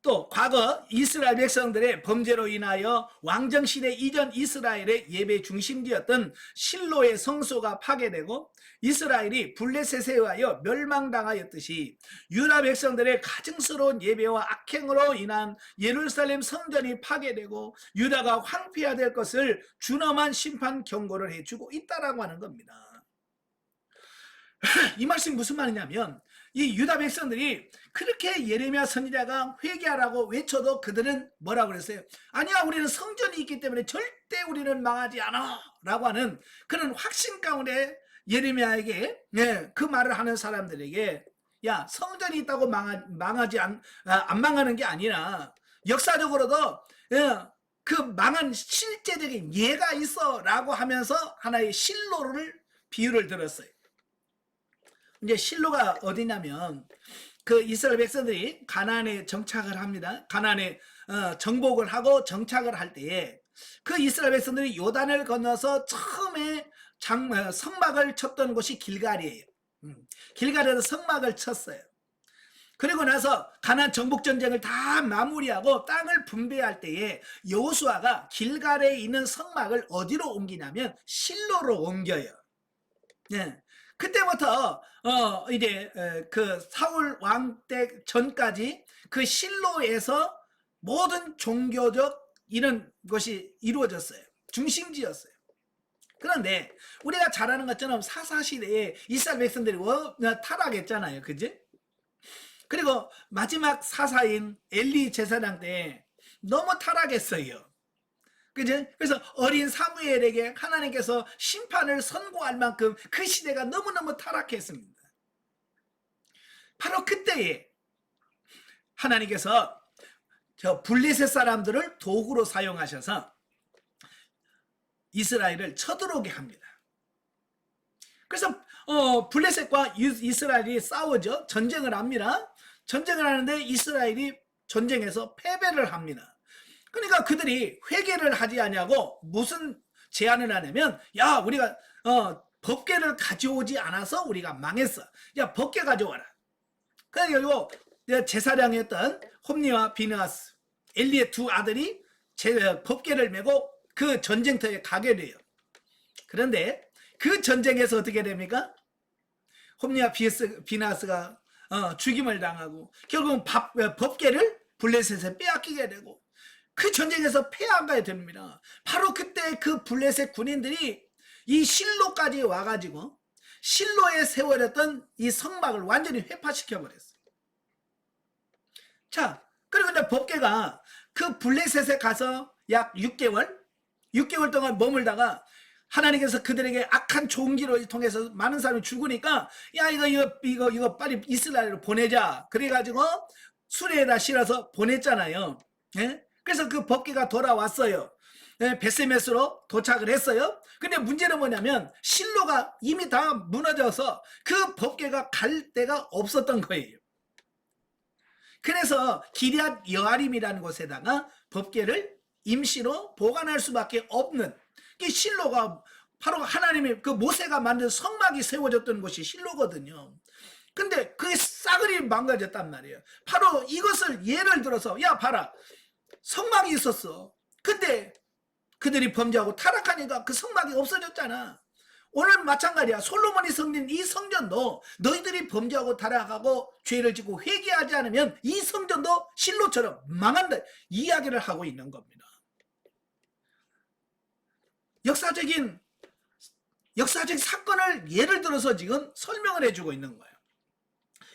또 과거 이스라엘 백성들의 범죄로 인하여 왕정시대 이전 이스라엘의 예배 중심지였던 실로의 성소가 파괴되고 이스라엘이 블레셋에 의하여 멸망당하였듯이 유다 백성들의 가증스러운 예배와 악행으로 인한 예루살렘 성전이 파괴되고 유다가 황폐화될 것을 준엄한 심판 경고를 해주고 있다라고 하는 겁니다. 이 말씀이 무슨 말이냐면 이 유다 백성들이 그렇게 예레미야 선지자가 회개하라고 외쳐도 그들은 뭐라고 그랬어요? 아니야, 우리는 성전이 있기 때문에 절대 우리는 망하지 않아 라고 하는 그런 확신 가운데 예레미야에게 그 말을 하는 사람들에게 야, 성전이 있다고 안 망하는 게 아니라 역사적으로도 그 망한 실제적인 예가 있어 라고 하면서 하나의 실로를 비유를 들었어요. 이제 실로가 어디냐면 그 이스라엘 백성들이 가나안에 정착을 합니다. 가나안에 정복을 하고 정착을 할 때에 그 이스라엘 백성들이 요단을 건너서 처음에 성막을 쳤던 곳이 길갈이에요. 길갈에서 성막을 쳤어요. 그리고 나서 가나안 정복 전쟁을 다 마무리하고 땅을 분배할 때에 여호수아가 길갈에 있는 성막을 어디로 옮기냐면 실로로 옮겨요. 예. 그때부터 이제 그 사울 왕 때 전까지 그 실로에서 모든 종교적 이런 것이 이루어졌어요. 중심지였어요. 그런데 우리가 잘 아는 것처럼 사사시대에 이스라엘 백성들이 타락했잖아요. 그지? 그리고 마지막 사사인 엘리 제사장 때 너무 타락했어요. 그죠? 그래서 어린 사무엘에게 하나님께서 심판을 선고할 만큼 그 시대가 너무너무 타락했습니다. 바로 그때에 하나님께서 저 블레셋 사람들을 도구로 사용하셔서 이스라엘을 쳐들어오게 합니다. 그래서 블레셋과 이스라엘이 싸우죠. 전쟁을 합니다. 전쟁을 하는데 이스라엘이 전쟁에서 패배를 합니다. 그러니까 그들이 회개를 하지 않냐고 무슨 제안을 하냐면, 야, 우리가 법궤를 가져오지 않아서 우리가 망했어. 야, 법궤 가져와라. 그래서 제사장이었던 홈니와 비느하스, 엘리의 두 아들이 법궤를 메고 그 전쟁터에 가게 돼요. 그런데 그 전쟁에서 어떻게 됩니까? 홈니와 비느하스가 죽임을 당하고 결국은 법궤를 블레셋에 빼앗기게 되고 그 전쟁에서 패하게 됩니다. 바로 그때 그 블레셋 군인들이 이 실로까지 와가지고 실로에 세워졌던 이 성막을 완전히 회파시켜 버렸어요. 자, 그리고 이제 법궤가 그 블레셋에 가서 약 6개월 동안 머물다가 하나님께서 그들에게 악한 종기를 통해서 많은 사람이 죽으니까, 야, 이거 빨리 이스라엘로 보내자. 그래가지고 수레에다 실어서 보냈잖아요. 예? 그래서 그 법궤가 돌아왔어요. 예, 베세메스로 도착을 했어요. 근데 문제는 뭐냐면 실로가 이미 다 무너져서 그 법궤가 갈 데가 없었던 거예요. 그래서 기럇 여아림이라는 곳에다가 법궤를 임시로 보관할 수밖에 없는, 이 실로가 바로 하나님의 그 모세가 만든 성막이 세워졌던 곳이 실로거든요. 근데 그게 싸그리 망가졌단 말이에요. 바로 이것을 예를 들어서, 야, 봐라, 성막이 있었어. 근데 그들이 범죄하고 타락하니까 그 성막이 없어졌잖아. 오늘 마찬가지야. 솔로몬이 성진 이 성전도 너희들이 범죄하고 타락하고 죄를 짓고 회개하지 않으면 이 성전도 실로처럼 망한다, 이야기를 하고 있는 겁니다. 역사적인 사건을 예를 들어서 지금 설명을 해주고 있는 거예요.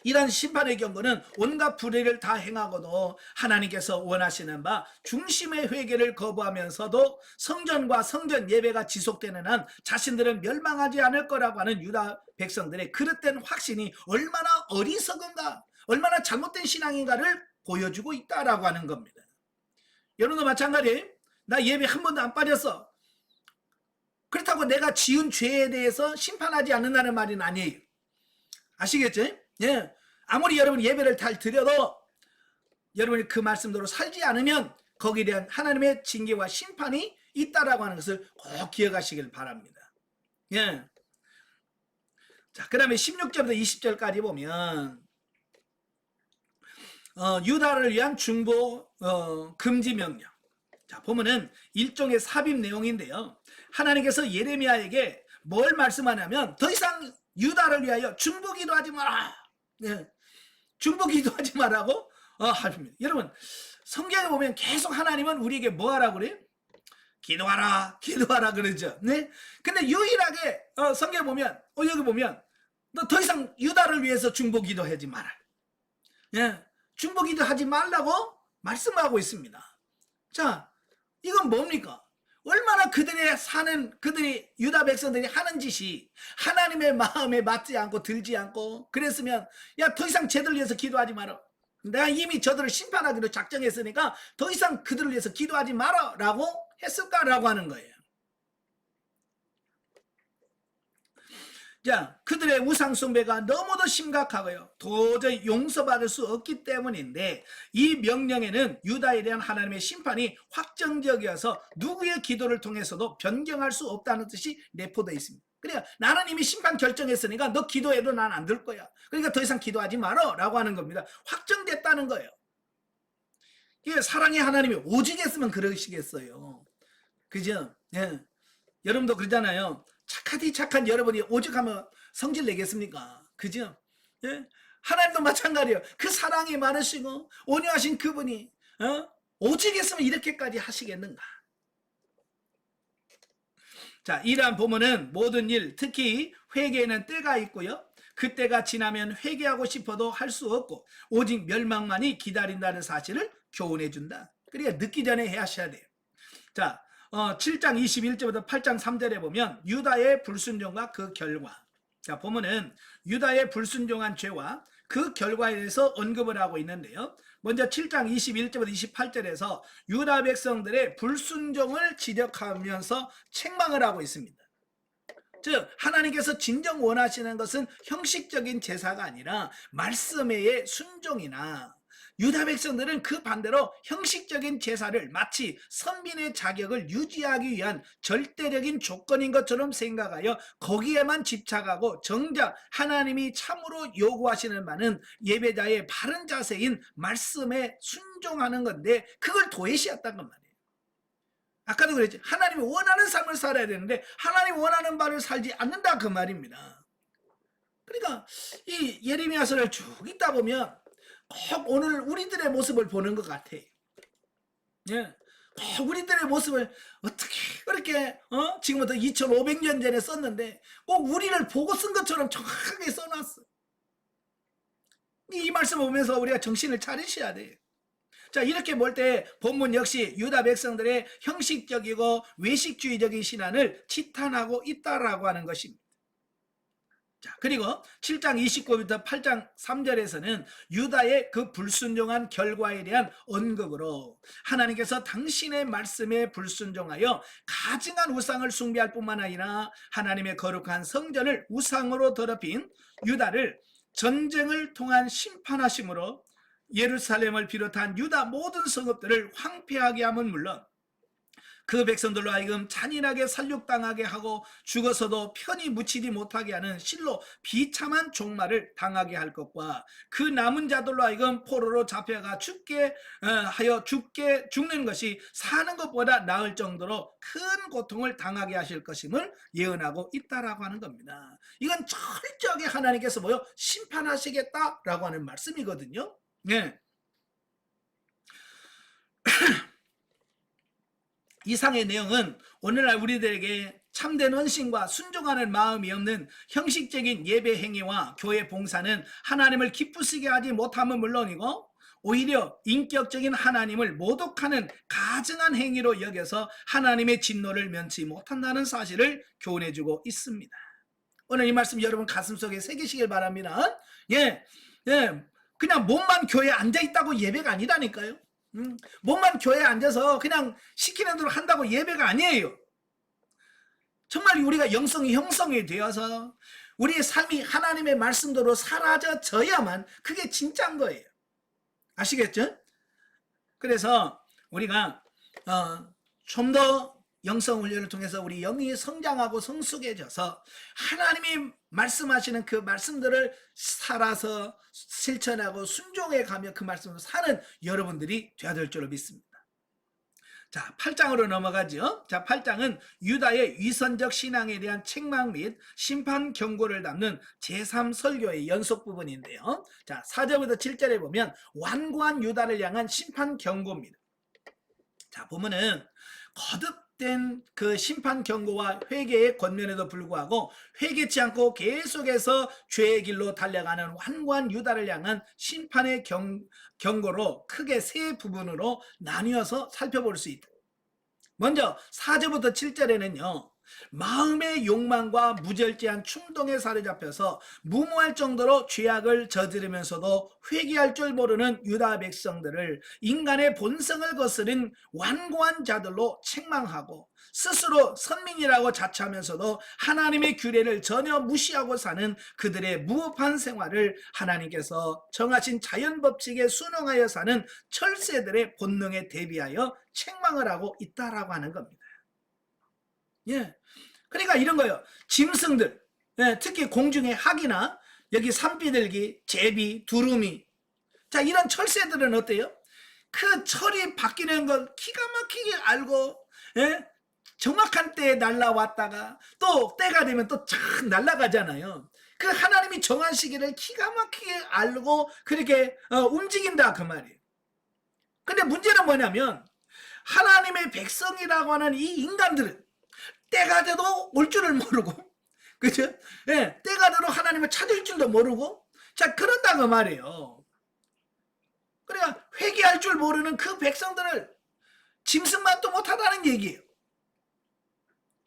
이러한 심판의 경고는 온갖 불의를 다 행하고도 하나님께서 원하시는 바 중심의 회개를 거부하면서도 성전과 성전 예배가 지속되는 한 자신들은 멸망하지 않을 거라고 하는 유다 백성들의 그릇된 확신이 얼마나 어리석은가, 얼마나 잘못된 신앙인가를 보여주고 있다라고 하는 겁니다. 여러분도 마찬가지, 나 예배 한 번도 안 빠졌어. 그렇다고 내가 지은 죄에 대해서 심판하지 않는다는 말은 아니에요. 아시겠죠? 예. 아무리 여러분 예배를 잘 드려도 여러분이 그 말씀대로 살지 않으면 거기에 대한 하나님의 징계와 심판이 있다라고 하는 것을 꼭 기억하시길 바랍니다. 예. 자, 그 다음에 16절부터 20절까지 보면 유다를 위한 중보 금지 명령. 자, 보면은 일종의 삽입 내용인데요. 하나님께서 예레미야에게 뭘 말씀하냐면 더 이상 유다를 위하여 중보기도 하지 마라. 예. 중보기도 하지 말라고 하십니다. 여러분, 성경에 보면 계속 하나님은 우리에게 뭐 하라고 그래요? 기도하라, 기도하라 그러죠. 네? 근데 유일하게 성경에 보면 여기 보면 너 더 이상 유다를 위해서 중보기도 하지 마라. 예. 중보기도 하지 말라고 말씀하고 있습니다. 자, 이건 뭡니까? 얼마나 그들이 유다 백성들이 하는 짓이 하나님의 마음에 맞지 않고 들지 않고 그랬으면, 야, 더 이상 쟤들을 위해서 기도하지 마라. 내가 이미 저들을 심판하기로 작정했으니까 더 이상 그들을 위해서 기도하지 마라 라고 했을까라고 하는 거예요. 자, 그들의 우상 숭배가 너무도 심각하고요. 도저히 용서받을 수 없기 때문인데 이 명령에는 유다에 대한 하나님의 심판이 확정적이어서 누구의 기도를 통해서도 변경할 수 없다는 뜻이 내포되어 있습니다. 그러니까 나는 이미 심판 결정했으니까 너 기도해도 난 안 들 거야. 그러니까 더 이상 기도하지 말어 라고 하는 겁니다. 확정됐다는 거예요. 이게 사랑의 하나님이 오직 했으면 그러시겠어요. 그죠? 예. 여러분도 그러잖아요. 착하디 착한 여러분이 오죽하면 성질 내겠습니까? 그죠? 예? 하나님도 마찬가지예요. 그 사랑이 많으시고 온유하신 그분이 오직 했으면 이렇게까지 하시겠는가? 자, 이러한 부분은 모든 일, 특히 회개에는 때가 있고요. 그 때가 지나면 회개하고 싶어도 할 수 없고 오직 멸망만이 기다린다는 사실을 교훈해 준다. 그러니까 늦기 전에 하셔야 돼요. 자, 7장 21절부터 8장 3절에 보면 유다의 불순종과 그 결과. 자, 보면은 유다의 불순종한 죄와 그 결과에 대해서 언급을 하고 있는데요. 먼저 7장 21절부터 28절에서 유다 백성들의 불순종을 지적하면서 책망을 하고 있습니다. 즉 하나님께서 진정 원하시는 것은 형식적인 제사가 아니라 말씀의 순종이나 유다 백성들은 그 반대로 형식적인 제사를 마치 선민의 자격을 유지하기 위한 절대적인 조건인 것처럼 생각하여 거기에만 집착하고 정작 하나님이 참으로 요구하시는 바는 예배자의 바른 자세인 말씀에 순종하는 건데 그걸 도외시했단 말이에요. 아까도 그랬지. 하나님이 원하는 삶을 살아야 되는데 하나님이 원하는 바를 살지 않는다 그 말입니다. 그러니까 이 예레미야서를 쭉 읽다 보면 꼭 오늘 우리들의 모습을 보는 것 같아. 예. 꼭 우리들의 모습을 어떻게 그렇게 지금부터 2500년 전에 썼는데 꼭 우리를 보고 쓴 것처럼 정확하게 써놨어. 이 말씀 보면서 우리가 정신을 차리셔야 돼. 자, 이렇게 볼 때 본문 역시 유다 백성들의 형식적이고 외식주의적인 신앙을 치탄하고 있다라고 하는 것입니다. 자, 그리고 7장 29절부터 8장 3절에서는 유다의 그 불순종한 결과에 대한 언급으로 하나님께서 당신의 말씀에 불순종하여 가증한 우상을 숭배할 뿐만 아니라 하나님의 거룩한 성전을 우상으로 더럽힌 유다를 전쟁을 통한 심판하심으로 예루살렘을 비롯한 유다 모든 성읍들을 황폐하게 함은 물론 그 백성들로 하여금 잔인하게 살육당하게 하고 죽어서도 편히 묻히지 못하게 하는 실로 비참한 종말을 당하게 할 것과 그 남은 자들로 하여금 포로로 잡혀가 죽는 것이 사는 것보다 나을 정도로 큰 고통을 당하게 하실 것임을 예언하고 있다라고 하는 겁니다. 이건 철저하게 하나님께서 심판하시겠다라고 하는 말씀이거든요. 네. 이상의 내용은 오늘날 우리들에게 참된 헌신과 순종하는 마음이 없는 형식적인 예배 행위와 교회 봉사는 하나님을 기쁘시게 하지 못함은 물론이고 오히려 인격적인 하나님을 모독하는 가증한 행위로 여겨서 하나님의 진노를 면치 못한다는 사실을 교훈해주고 있습니다. 오늘 이 말씀 여러분 가슴속에 새기시길 바랍니다. 그냥 몸만 교회에 앉아있다고 예배가 아니라니까요. 몸만 교회에 앉아서 그냥 시키는 대로 한다고 예배가 아니에요. 정말 우리가 영성이 형성이 되어서 우리의 삶이 하나님의 말씀대로 사라져져야만 그게 진짜인 거예요. 아시겠죠? 그래서 우리가 좀 더 영성 훈련을 통해서 우리 영이 성장하고 성숙해져서 하나님이 말씀하시는 그 말씀들을 살아서 실천하고 순종해 가며 그 말씀을 사는 여러분들이 되어야 될 줄로 믿습니다. 자, 8장으로 넘어가죠. 자, 8장은 유다의 위선적 신앙에 대한 책망 및 심판 경고를 담는 제3설교의 연속 부분인데요. 자, 4절부터 7절에 보면 완고한 유다를 향한 심판 경고입니다. 자, 보면은 거듭된 그 심판 경고와 회개의 권면에도 불구하고 회개치 않고 계속해서 죄의 길로 달려가는 완고한 유다를 향한 심판의 경고로 크게 세 부분으로 나뉘어서 살펴볼 수 있다. 먼저 4절부터 7절에는요 마음의 욕망과 무절제한 충동에 사로잡혀서 무모할 정도로 죄악을 저지르면서도 회개할 줄 모르는 유다 백성들을 인간의 본성을 거스른 완고한 자들로 책망하고, 스스로 선민이라고 자처하면서도 하나님의 규례를 전혀 무시하고 사는 그들의 무법한 생활을 하나님께서 정하신 자연법칙에 순응하여 사는 철새들의 본능에 대비하여 책망을 하고 있다라고 하는 겁니다. 예. 그러니까 이런 거예요. 짐승들, 예, 특히 공중의 학이나 여기 산비둘기, 제비, 두루미, 자, 이런 철새들은 어때요? 그 철이 바뀌는 걸 기가 막히게 알고, 예? 정확한 때에 날아왔다가 또 때가 되면 또 착 날아가잖아요. 그 하나님이 정한 시기를 기가 막히게 알고 그렇게 움직인다 그 말이에요. 근데 문제는 뭐냐면 하나님의 백성이라고 하는 이 인간들은 때가 돼도 올 줄을 모르고, 그죠? 예, 때가 돼도 하나님을 찾을 줄도 모르고, 자, 그런다 그 말이에요. 그러니까 회개할 줄 모르는 그 백성들을 짐승만도 못하다는 얘기예요.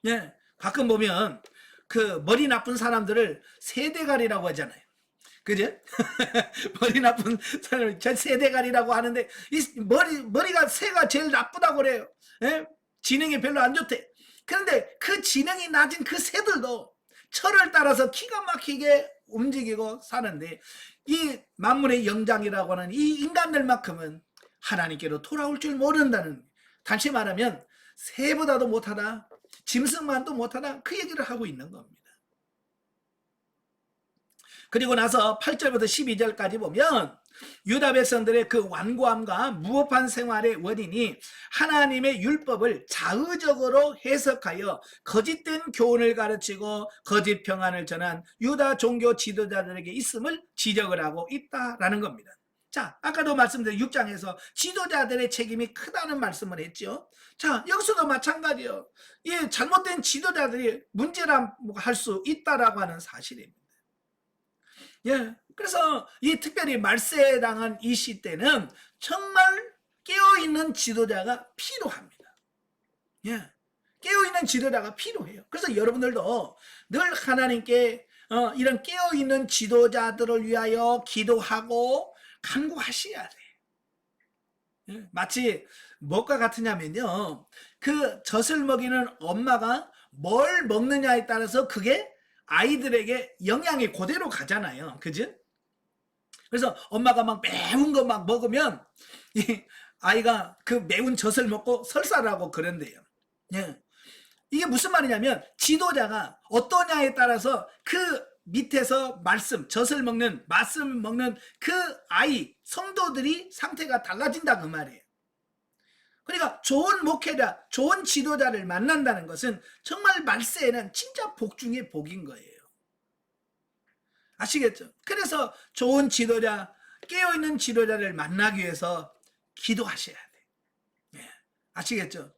예, 가끔 보면 그 머리 나쁜 사람들을 세대갈이라고 하잖아요. 그죠? 머리 나쁜 사람을 세대갈이라고 하는데, 이 머리가 새가 제일 나쁘다고 그래요. 예? 지능이 별로 안 좋대. 그런데 그 지능이 낮은 그 새들도 철을 따라서 기가 막히게 움직이고 사는데, 이 만물의 영장이라고 하는 이 인간들만큼은 하나님께로 돌아올 줄 모른다는, 다시 말하면 새보다도 못하다, 짐승만도 못하다, 그 얘기를 하고 있는 겁니다. 그리고 나서 8절부터 12절까지 보면 유다 백성들의 그 완고함과 무법한 생활의 원인이 하나님의 율법을 자의적으로 해석하여 거짓된 교훈을 가르치고 거짓 평안을 전한 유다 종교 지도자들에게 있음을 지적을 하고 있다라는 겁니다. 자, 아까도 말씀드린 6장에서 지도자들의 책임이 크다는 말씀을 했죠. 자, 여기서도 마찬가지예요. 이 잘못된 지도자들이 문제라 할 수 있다라고 하는 사실입니다. 예, 그래서 이 특별히 말세에 당한 이 시대는 정말 깨어있는 지도자가 필요합니다. 예, 깨어있는 지도자가 필요해요. 그래서 여러분들도 늘 하나님께 이런 깨어있는 지도자들을 위하여 기도하고 간구하셔야 돼. 예, 마치 뭐가 같으냐면요, 그 젖을 먹이는 엄마가 뭘 먹느냐에 따라서 그게 아이들에게 영양이 그대로 가잖아요. 그죠? 그래서 엄마가 막 매운 거 막 먹으면 이 아이가 그 매운 젖을 먹고 설사를 하고 그런대요. 예. 이게 무슨 말이냐면 지도자가 어떠냐에 따라서 그 밑에서 젖을 먹는, 말씀 먹는 그 아이, 성도들이 상태가 달라진다 그 말이에요. 그러니까 좋은 목회자, 좋은 지도자를 만난다는 것은 정말 말세에는 진짜 복 중에 복인 거예요. 아시겠죠? 그래서 좋은 지도자, 깨어있는 지도자를 만나기 위해서 기도하셔야 돼. 예, 아시겠죠?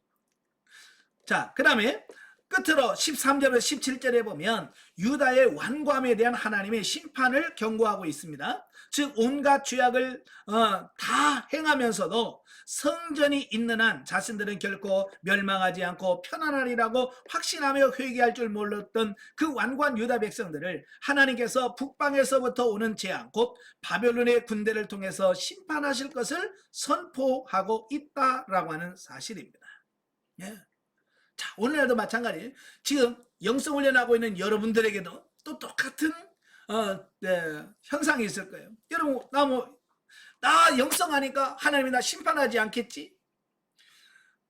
자, 그 다음에 끝으로 13절에서 17절에 보면 유다의 완고함에 대한 하나님의 심판을 경고하고 있습니다. 즉 온갖 죄악을 다 행하면서도 성전이 있는 한 자신들은 결코 멸망하지 않고 편안하리라고 확신하며 회개할 줄 몰랐던 그 완고한 유다 백성들을 하나님께서 북방에서부터 오는 재앙, 곧 바벨론의 군대를 통해서 심판하실 것을 선포하고 있다라고 하는 사실입니다. 예. 자, 오늘날도 마찬가지. 지금 영성훈련하고 있는 여러분들에게도 또 똑같은 현상이 있을 거예요. 여러분, 나 영성하니까 하나님이 나 심판하지 않겠지?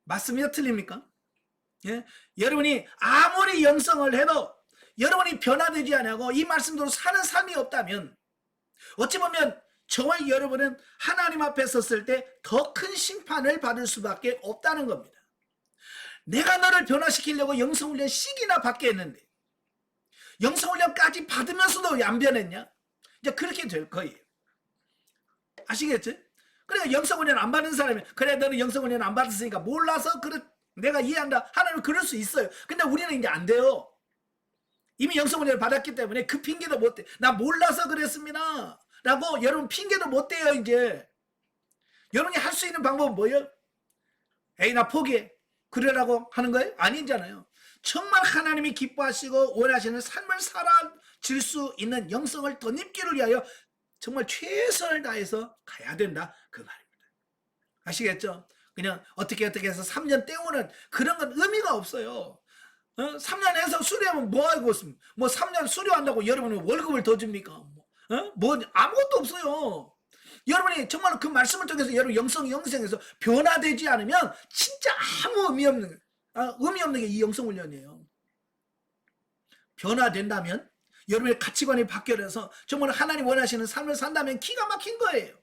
맞습니까? 틀립니까? 예? 여러분이 아무리 영성을 해도 여러분이 변화되지 않고 이 말씀대로 사는 삶이 없다면 어찌 보면 저와 여러분은 하나님 앞에 섰을 때 더 큰 심판을 받을 수밖에 없다는 겁니다. 내가 너를 변화시키려고 영성훈련 시기나 받게 했는데 영성훈련까지 받으면서도 왜 안 변했냐? 이제 그렇게 될 거예요. 아시겠지? 그래, 영성훈련 안 받는 사람이, 그래 너는 영성훈련 안 받았으니까 몰라서 그래, 내가 이해한다. 하나님은 그럴 수 있어요. 근데 우리는 이제 안 돼요. 이미 영성훈련을 받았기 때문에 그 핑계도 못 대. 나 몰라서 그랬습니다 라고 여러분 핑계도 못 대요. 이제 여러분이 할 수 있는 방법은 뭐예요? 에이, 나 포기해. 그러라고 하는 거예요? 아니잖아요. 정말 하나님이 기뻐하시고 원하시는 삶을 살아질 수 있는 영성을 덧입기를 위하여 정말 최선을 다해서 가야 된다 그 말입니다. 아시겠죠? 그냥 어떻게 해서 3년 때우는 그런 건 의미가 없어요. 3년 해서 수료하면 뭐 하고 있습니까? 뭐 3년 수료한다고 여러분은 월급을 더 줍니까? 뭐 아무것도 없어요. 여러분이 정말 그 말씀을 통해서 여러분 영성에서 변화되지 않으면 진짜 아무 의미 없는 게 이 영성훈련이에요. 변화된다면 여러분의 가치관이 바뀌어서 정말 하나님 원하시는 삶을 산다면 기가 막힌 거예요.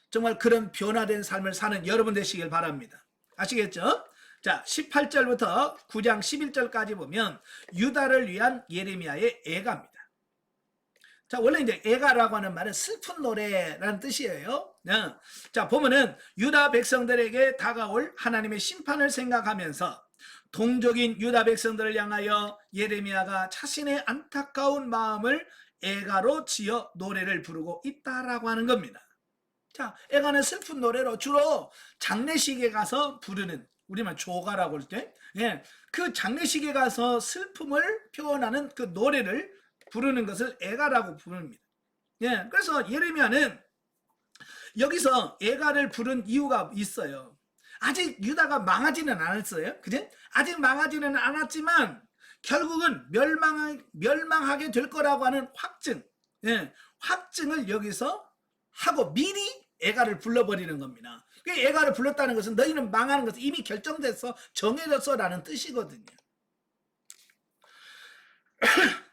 정말 그런 변화된 삶을 사는 여러분 되시길 바랍니다. 아시겠죠? 자, 18절부터 9장 11절까지 보면 유다를 위한 예레미야의 애가입니다. 자, 원래 이제 애가라고 하는 말은 슬픈 노래라는 뜻이에요. 자, 보면은 유다 백성들에게 다가올 하나님의 심판을 생각하면서 동족인 유다 백성들을 향하여 예레미야가 자신의 안타까운 마음을 애가로 지어 노래를 부르고 있다라고 하는 겁니다. 자, 애가는 슬픈 노래로 주로 장례식에 가서 부르는, 우리만 조가라고 할 때, 그 장례식에 가서 슬픔을 표현하는 그 노래를 부르는 것을 애가라고 부릅니다. 그래서 예레미야는 여기서 애가를 부른 이유가 있어요. 아직 유다가 망하지는 않았어요. 그죠? 아직 망하지는 않았지만 결국은 멸망하게 될 거라고 하는 확증을 여기서 하고 미리 애가를 불러버리는 겁니다. 애가를 불렀다는 것은 너희는 망하는 것은 이미 결정됐어, 정해졌어 라는 뜻이거든요.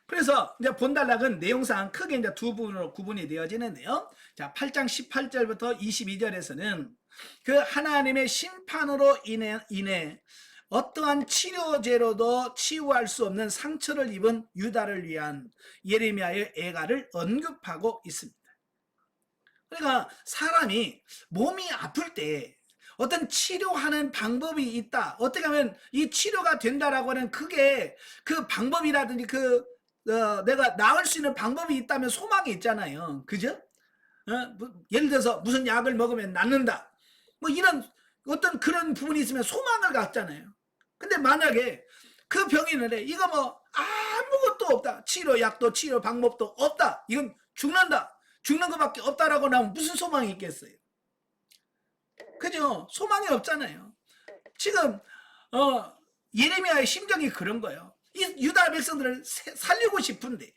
그래서 이제 본달락은 내용상 크게 이제 두 부분으로 구분이 되어지는데요. 자, 8장 18절부터 22절에서는 그 하나님의 심판으로 인해 어떠한 치료제로도 치유할 수 없는 상처를 입은 유다를 위한 예레미야의 애가를 언급하고 있습니다. 그러니까 사람이 몸이 아플 때 어떤 치료하는 방법이 있다. 어떻게 하면 이 치료가 된다라고 하는 그게 그 방법이라든지 내가 나을 수 있는 방법이 있다면 소망이 있잖아요. 그죠? 예를 들어서 무슨 약을 먹으면 낫는다. 뭐 이런 어떤 그런 부분이 있으면 소망을 갖잖아요. 근데 만약에 그 병이 있는데 이거 뭐 아무것도 없다. 치료약도 치료 방법도 없다. 이건 죽는다. 죽는 것밖에 없다라고 나오면 무슨 소망이 있겠어요? 그죠? 소망이 없잖아요. 지금 예레미야의 심정이 그런 거예요. 이 유다 백성들을 살리고 싶은데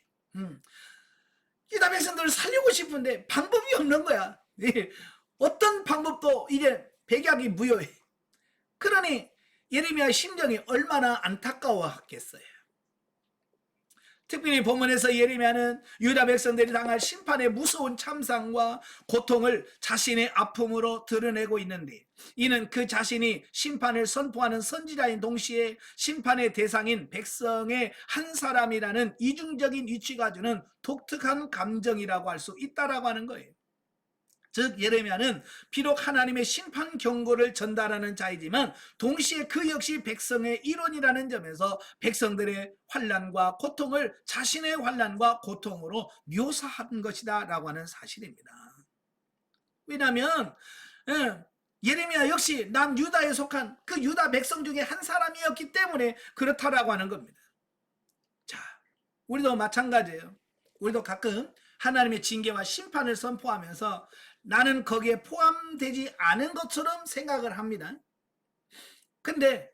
유다 백성들을 살리고 싶은데 방법이 없는 거야. 어떤 방법도 이제 백약이 무효해. 그러니 예레미야의 심정이 얼마나 안타까워하겠어요. 특별히 본문에서 예레미야는 유다 백성들이 당할 심판의 무서운 참상과 고통을 자신의 아픔으로 드러내고 있는데, 이는 그 자신이 심판을 선포하는 선지자인 동시에 심판의 대상인 백성의 한 사람이라는 이중적인 위치가 주는 독특한 감정이라고 할 수 있다라고 하는 거예요. 즉 예레미야는 비록 하나님의 심판 경고를 전달하는 자이지만 동시에 그 역시 백성의 일원이라는 점에서 백성들의 환난과 고통을 자신의 환난과 고통으로 묘사한 것이다 라고 하는 사실입니다. 왜냐하면 예레미야 역시 난 유다에 속한 그 유다 백성 중에 한 사람이었기 때문에 그렇다라고 하는 겁니다. 자, 우리도 마찬가지예요. 우리도 가끔 하나님의 징계와 심판을 선포하면서 나는 거기에 포함되지 않은 것처럼 생각을 합니다. 근데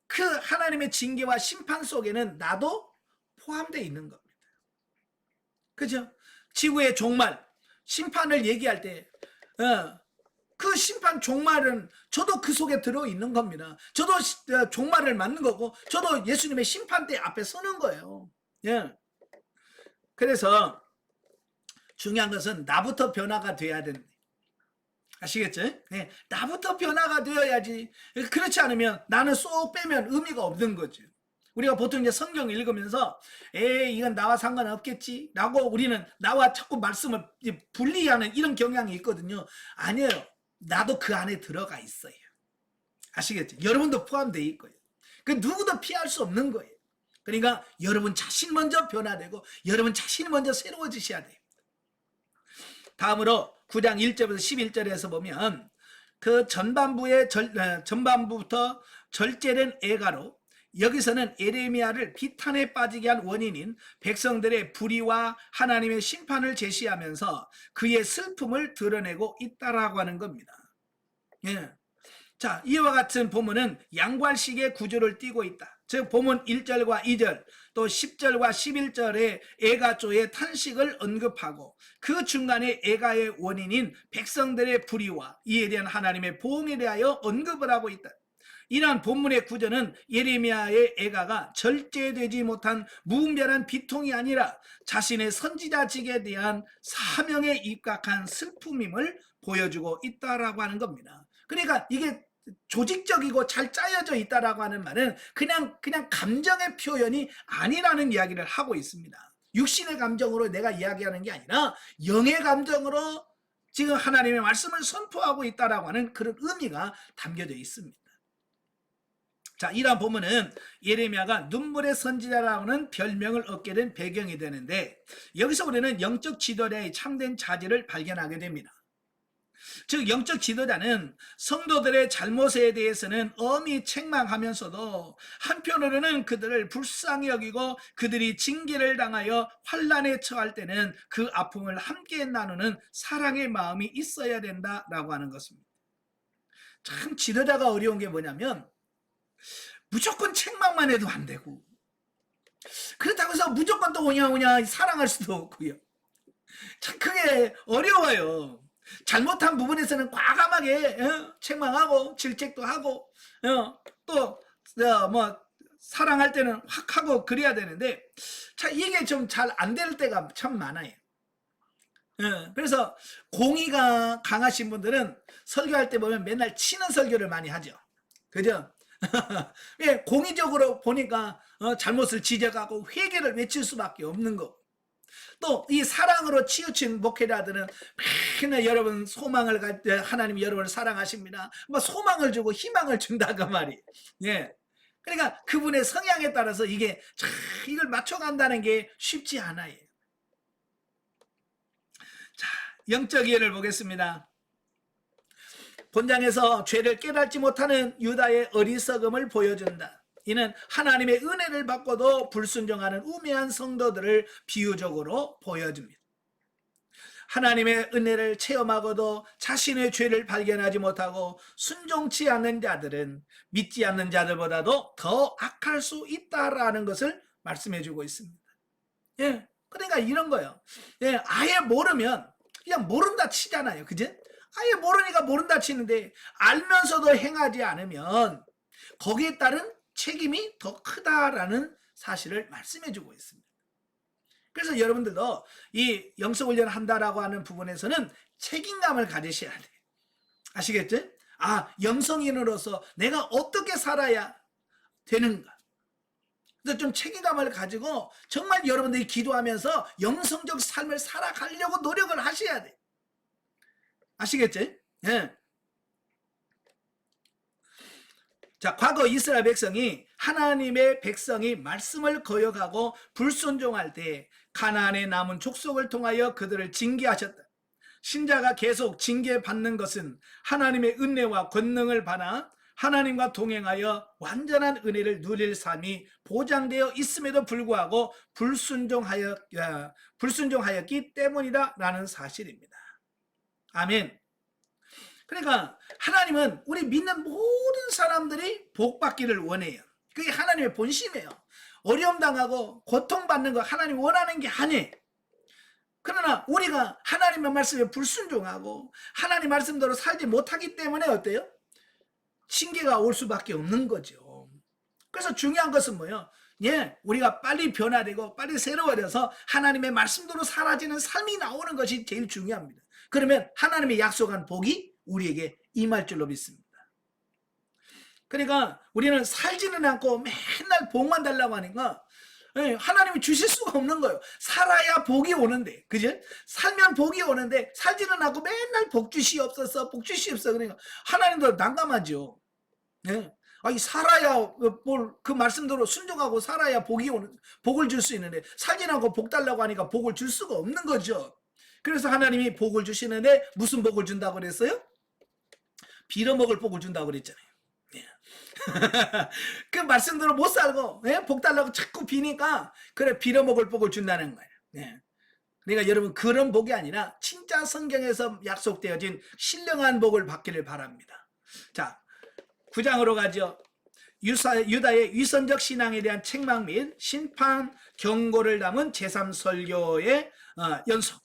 그 하나님의 징계와 심판 속에는 나도 포함되어 있는 겁니다. 그죠? 지구의 종말, 심판을 얘기할 때 그 심판 종말은 저도 그 속에 들어있는 겁니다. 저도 종말을 맞는 거고 저도 예수님의 심판대 앞에 서는 거예요. 그래서 중요한 것은 나부터 변화가 돼야 됩니다. 아시겠죠? 나부터 변화가 되어야지. 그렇지 않으면 나는 쏙 빼면 의미가 없는 거죠. 우리가 보통 이제 성경 읽으면서 이건 나와 상관없겠지 라고 우리는 나와 자꾸 말씀을 분리하는 이런 경향이 있거든요. 아니에요. 나도 그 안에 들어가 있어요. 아시겠죠? 여러분도 포함되어 있고요. 그 누구도 피할 수 없는 거예요. 그러니까 여러분 자신 먼저 변화되고 여러분 자신이 먼저 새로워지셔야 돼요. 다음으로 9장 1절부터 11절에서 보면 그 전반부부터 절제된 애가로 여기서는 예레미야를 비탄에 빠지게 한 원인인 백성들의 불의와 하나님의 심판을 제시하면서 그의 슬픔을 드러내고 있다라고 하는 겁니다. 예. 자, 이와 같은 본문은 양괄식의 구조를 띠고 있다. 즉 본문 1절과 2절 또 10절과 11절에 애가조의 탄식을 언급하고 그 중간에 애가의 원인인 백성들의 불의와 이에 대한 하나님의 보응에 대하여 언급을 하고 있다. 이러한 본문의 구조는 예레미야의 애가가 절제되지 못한 무분별한 비통이 아니라 자신의 선지자직에 대한 사명에 입각한 슬픔임을 보여주고 있다라고 하는 겁니다. 그러니까 이게 조직적이고 잘 짜여져 있다라고 하는 말은 그냥 감정의 표현이 아니라는 이야기를 하고 있습니다. 육신의 감정으로 내가 이야기하는 게 아니라 영의 감정으로 지금 하나님의 말씀을 선포하고 있다라고 하는 그런 의미가 담겨져 있습니다. 자, 이러한 본문은 예레미야가 눈물의 선지자라는 별명을 얻게 된 배경이 되는데 여기서 우리는 영적 지도자의 참된 자질을 발견하게 됩니다. 즉 영적 지도자는 성도들의 잘못에 대해서는 엄히 책망하면서도 한편으로는 그들을 불쌍히 여기고 그들이 징계를 당하여 환난에 처할 때는 그 아픔을 함께 나누는 사랑의 마음이 있어야 된다라고 하는 것입니다. 참 지도자가 어려운 게 뭐냐면 무조건 책망만 해도 안 되고 그렇다고 해서 무조건 또 오냐 사랑할 수도 없고요. 참 그게 어려워요. 잘못한 부분에서는 과감하게 책망하고 질책도 하고 또 뭐 사랑할 때는 확 하고 그래야 되는데 참 이게 좀 잘 안 될 때가 참 많아요. 그래서 공의가 강하신 분들은 설교할 때 보면 맨날 치는 설교를 많이 하죠. 그죠? 예, 공의적으로 보니까 잘못을 지적하고 회개를 외칠 수밖에 없는 거. 또 이 사랑으로 치우친 목회자들은 맨날 여러분 소망을 하나님이 여러분을 사랑하십니다. 뭐 소망을 주고 희망을 준다 그 말이. 예. 그러니까 그분의 성향에 따라서 이게 이걸 맞춰간다는 게 쉽지 않아요. 자, 영적 이해를 보겠습니다. 본장에서 죄를 깨닫지 못하는 유다의 어리석음을 보여준다. 이는 하나님의 은혜를 받고도 불순종하는 우매한 성도들을 비유적으로 보여줍니다. 하나님의 은혜를 체험하고도 자신의 죄를 발견하지 못하고 순종치 않는 자들은 믿지 않는 자들보다도 더 악할 수 있다라는 것을 말씀해주고 있습니다. 예, 그러니까 이런 거예요. 예, 아예 모르면 그냥 모른다 치잖아요. 그지? 아예 모르니까 모른다 치는데 알면서도 행하지 않으면 거기에 따른 책임이 더 크다라는 사실을 말씀해주고 있습니다. 그래서 여러분들도 이 영성훈련 한다라고 하는 부분에서는 책임감을 가지셔야 돼요. 아시겠죠? 아, 영성인으로서 내가 어떻게 살아야 되는가. 그래서 좀 책임감을 가지고 정말 여러분들이 기도하면서 영성적 삶을 살아가려고 노력을 하셔야 돼요. 아시겠죠? 예. 자, 과거 이스라엘 백성이 하나님의 백성이 말씀을 거역하고 불순종할 때 가나안에 남은 족속을 통하여 그들을 징계하셨다. 신자가 계속 징계받는 것은 하나님의 은혜와 권능을 받아 하나님과 동행하여 완전한 은혜를 누릴 삶이 보장되어 있음에도 불구하고 불순종하였기 때문이다라는 사실입니다. 아멘. 그러니까 하나님은 우리 믿는 모든 사람들이 복받기를 원해요. 그게 하나님의 본심이에요. 어려움 당하고 고통받는 거 하나님 원하는 게 아니에요. 그러나 우리가 하나님의 말씀에 불순종하고 하나님 말씀대로 살지 못하기 때문에 어때요? 징계가 올 수밖에 없는 거죠. 그래서 중요한 것은 뭐예요? 예, 우리가 빨리 변화되고 빨리 새로워져서 하나님의 말씀대로 사라지는 삶이 나오는 것이 제일 중요합니다. 그러면 하나님의 약속한 복이 우리에게 임할 줄로 믿습니다. 그러니까 우리는 살지는 않고 맨날 복만 달라고 하니까 하나님이 주실 수가 없는 거예요. 살아야 복이 오는데, 그죠? 살면 복이 오는데 살지는 않고 맨날 복 주시옵소서, 복 주시옵소서. 그러니까 하나님도 난감하죠. 네. 아니 살아야 그 말씀대로 순종하고 살아야 복을 줄 수 있는데 살지는 않고 복 달라고 하니까 복을 줄 수가 없는 거죠. 그래서 하나님이 복을 주시는데 무슨 복을 준다고 그랬어요? 빌어먹을 복을 준다고 그랬잖아요. 네. 그 말씀대로 못 살고, 예? 복 달라고 자꾸 비니까, 그래, 빌어먹을 복을 준다는 거예요. 예. 그러니까 여러분, 그런 복이 아니라 진짜 성경에서 약속되어진 신령한 복을 받기를 바랍니다. 자, 9장으로 가죠. 유다의 위선적 신앙에 대한 책망 및 심판 경고를 담은 제3설교의 연속.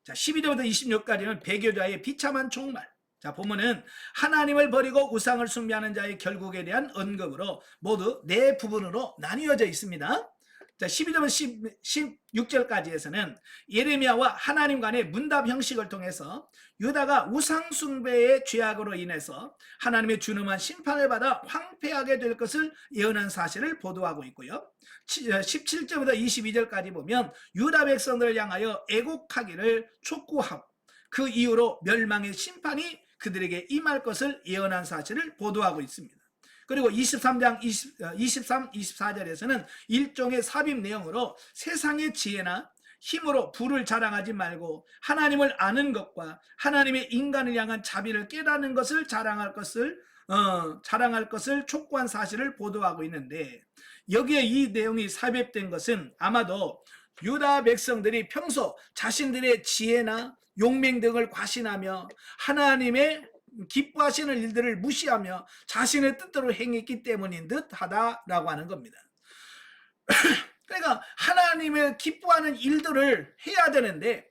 자, 12절부터 26까지는 배교자의 비참한 종말. 자, 보면은 하나님을 버리고 우상을 숭배하는 자의 결국에 대한 언급으로 모두 네 부분으로 나뉘어져 있습니다. 자, 12절부터 16절까지에서는 예레미야와 하나님 간의 문답 형식을 통해서 유다가 우상 숭배의 죄악으로 인해서 하나님의 준엄한 심판을 받아 황폐하게 될 것을 예언한 사실을 보도하고 있고요. 17절부터 22절까지 보면 유다 백성들을 향하여 애곡하기를 촉구하고 그 이후로 멸망의 심판이 그들에게 임할 것을 예언한 사실을 보도하고 있습니다. 그리고 23장 23, 24절에서는 일종의 삽입 내용으로 세상의 지혜나 힘으로 부를 자랑하지 말고 하나님을 아는 것과 하나님의 인간을 향한 자비를 깨닫는 것을 자랑할 것을 촉구한 사실을 보도하고 있는데, 여기에 이 내용이 삽입된 것은 아마도 유다 백성들이 평소 자신들의 지혜나 용맹 등을 과신하며 하나님의 기뻐하시는 일들을 무시하며 자신의 뜻대로 행했기 때문인 듯 하다라고 하는 겁니다. 그러니까 하나님의 기뻐하는 일들을 해야 되는데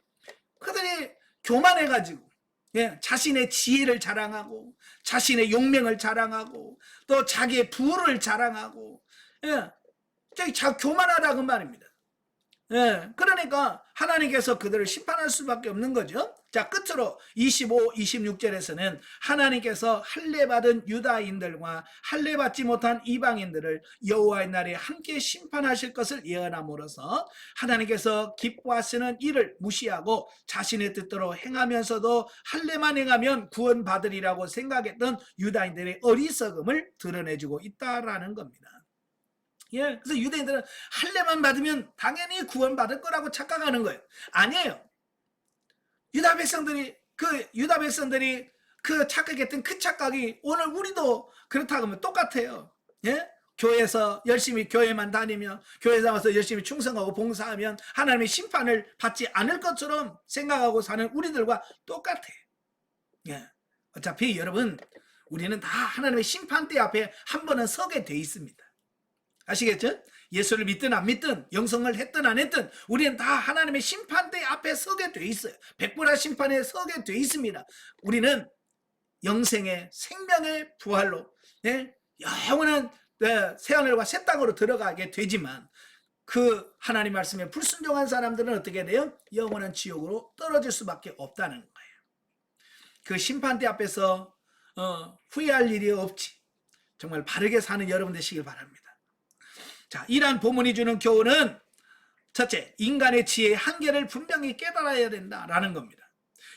그들이 교만해가지고, 예, 자신의 지혜를 자랑하고 자신의 용맹을 자랑하고 또 자기의 부를 자랑하고, 예, 교만하다고 말입니다. 예, 그러니까 하나님께서 그들을 심판할 수밖에 없는 거죠. 자, 끝으로 25, 26절에서는 하나님께서 할례받은 유다인들과 할례받지 못한 이방인들을 여호와의 날에 함께 심판하실 것을 예언함으로써 하나님께서 기뻐하시는 일을 무시하고 자신의 뜻대로 행하면서도 할례만 행하면 구원받으리라고 생각했던 유다인들의 어리석음을 드러내주고 있다라는 겁니다. 예, 그래서 유대인들은 할례만 받으면 당연히 구원받을 거라고 착각하는 거예요. 아니에요. 유다 백성들이 그 착각했던 그 착각이 오늘 우리도 그렇다고 하면 똑같아요. 예? 교회에서 열심히 교회만 다니며 교회에 와서 열심히 충성하고 봉사하면 하나님의 심판을 받지 않을 것처럼 생각하고 사는 우리들과 똑같아요. 예. 어차피 여러분, 우리는 다 하나님의 심판대 앞에 한 번은 서게 돼 있습니다. 아시겠죠? 예수를 믿든 안 믿든 영성을 했든 안 했든 우리는 다 하나님의 심판대 앞에 서게 돼 있어요. 백보라 심판에 서게 돼 있습니다. 우리는 영생의 생명의 부활로, 네? 영원한 새하늘과 새 땅으로 들어가게 되지만 그 하나님 말씀에 불순종한 사람들은 어떻게 돼요? 영원한 지옥으로 떨어질 수밖에 없다는 거예요. 그 심판대 앞에서 후회할 일이 없지. 정말 바르게 사는 여러분 되시길 바랍니다. 자, 이러한 본문이 주는 교훈은 첫째, 인간의 지혜의 한계를 분명히 깨달아야 된다라는 겁니다.